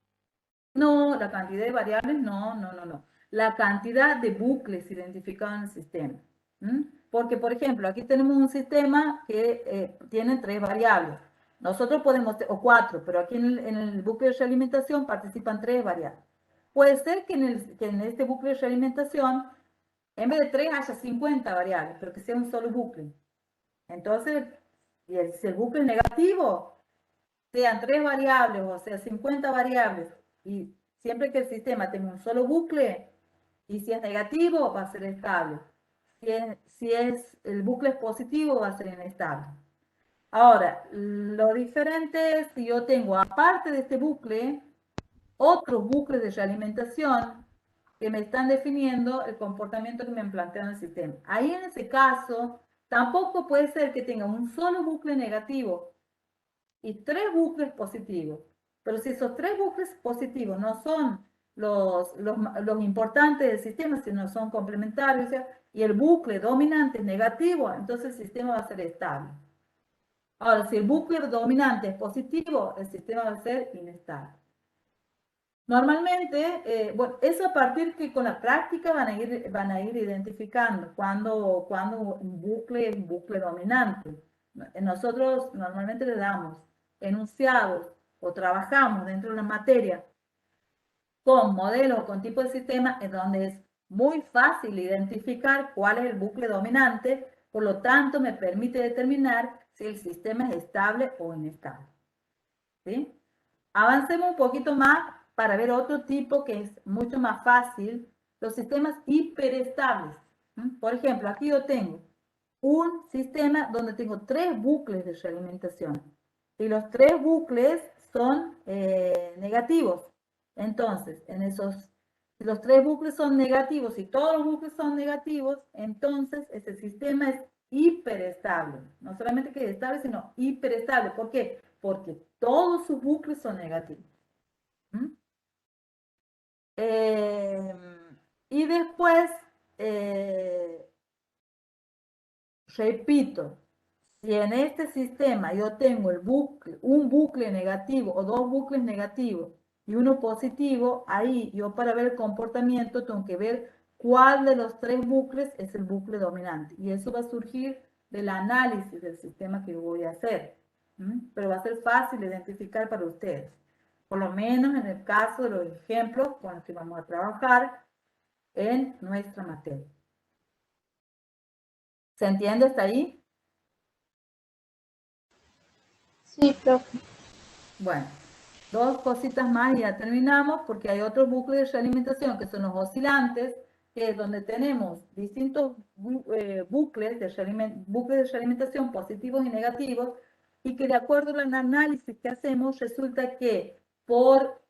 No, la cantidad de variables, no. La cantidad de bucles identificados en el sistema. Porque, por ejemplo, aquí tenemos un sistema que tiene 3 variables. Nosotros podemos, o 4, pero aquí en el bucle de realimentación participan 3 variables. Puede ser que en este bucle de realimentación, en vez de 3 haya 50 variables, pero que sea un solo bucle. Entonces, si el bucle es negativo, sean 3 variables o sea 50 variables, y siempre que el sistema tenga un solo bucle, y si es negativo, va a ser estable. Si el bucle es positivo, va a ser inestable. Ahora, lo diferente es que yo tengo, aparte de este bucle, otros bucles de realimentación que me están definiendo el comportamiento que me han planteado en el sistema. Ahí en ese caso, tampoco puede ser que tenga un solo bucle negativo y 3 bucles positivos. Pero si esos 3 bucles positivos no son los importantes del sistema, sino son complementarios, y el bucle dominante es negativo, entonces el sistema va a ser estable. Ahora, si el bucle dominante es positivo, el sistema va a ser inestable. Normalmente, bueno, eso a partir que con la práctica van a ir identificando cuando un bucle es un bucle dominante. Nosotros normalmente le damos enunciados o trabajamos dentro de la materia con modelos o con tipos de sistema en donde es muy fácil identificar cuál es el bucle dominante, por lo tanto me permite determinar si el sistema es estable o inestable. ¿Sí? Avancemos un poquito más para ver otro tipo que es mucho más fácil, los sistemas hiperestables. Por ejemplo, aquí yo tengo un sistema donde tengo 3 bucles de realimentación y los 3 bucles son negativos. Entonces, si los 3 bucles son negativos y todos los bucles son negativos, entonces ese sistema es hiperestable. No solamente que es estable, sino hiperestable. ¿Por qué? Porque todos sus bucles son negativos. Y después, repito, si en este sistema yo tengo un bucle negativo o 2 bucles negativos y uno positivo, ahí yo para ver el comportamiento tengo que ver cuál de los 3 bucles es el bucle dominante. Y eso va a surgir del análisis del sistema que yo voy a hacer. Pero va a ser fácil identificar para ustedes. Por lo menos en el caso de los ejemplos con los que vamos a trabajar en nuestra materia. ¿Se entiende hasta ahí? Sí, profe. Bueno, 2 cositas más y ya terminamos, porque hay otros bucles de realimentación que son los oscilantes, que es donde tenemos distintos bucles de realimentación positivos y negativos, y que de acuerdo al análisis que hacemos, resulta que por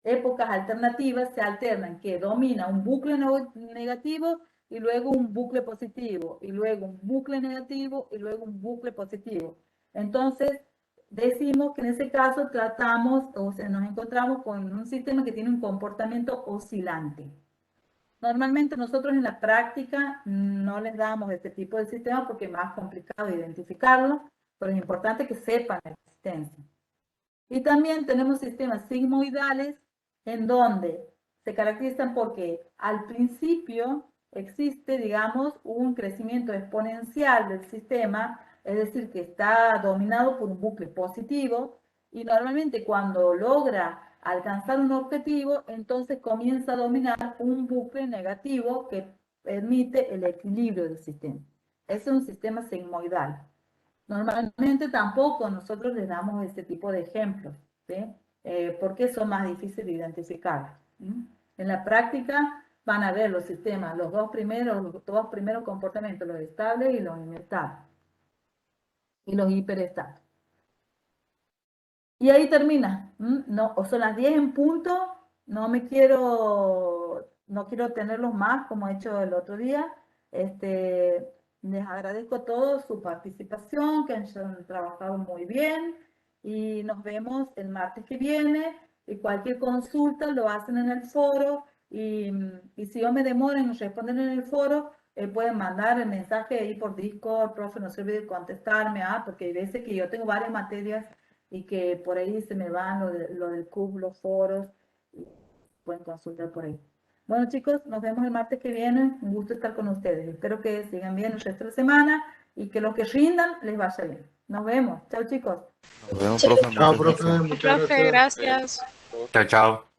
épocas alternativas se alternan, que domina un bucle negativo y luego un bucle positivo, y luego un bucle negativo y luego un bucle positivo. Entonces, decimos que en ese caso tratamos, o sea, nos encontramos con un sistema que tiene un comportamiento oscilante. Normalmente nosotros en la práctica no les damos este tipo de sistema porque es más complicado identificarlo, pero es importante que sepan la existencia. Y también tenemos sistemas sigmoidales en donde se caracterizan porque al principio existe, digamos, un crecimiento exponencial del sistema, es decir, que está dominado por un bucle positivo, y normalmente cuando logra alcanzar un objetivo, entonces comienza a dominar un bucle negativo que permite el equilibrio del sistema. Es un sistema sigmoidal. Normalmente tampoco nosotros les damos este tipo de ejemplos, ¿sí? Porque son más difíciles de identificar. En la práctica van a ver los sistemas, los dos primeros comportamientos, los estables y los inestables, y los hiperestables. Y ahí termina. No, o son las 10 en punto, no quiero tenerlos más como he hecho el otro día. Les agradezco a todos su participación, que han trabajado muy bien, y nos vemos el martes que viene, y cualquier consulta lo hacen en el foro, y si yo me demoro en responder en el foro, pueden mandar el mensaje ahí por Discord, profe, no se olvide de contestarme, porque hay veces que yo tengo varias materias y que por ahí se me van lo del CUB, los foros, y pueden consultar por ahí. Bueno, chicos, nos vemos el martes que viene. Un gusto estar con ustedes. Espero que sigan bien el resto de la semana y que los que rindan les vaya bien. Nos vemos. Chao, chicos. Nos vemos, profe. Chao, profe. Profe, gracias. Chao, chao.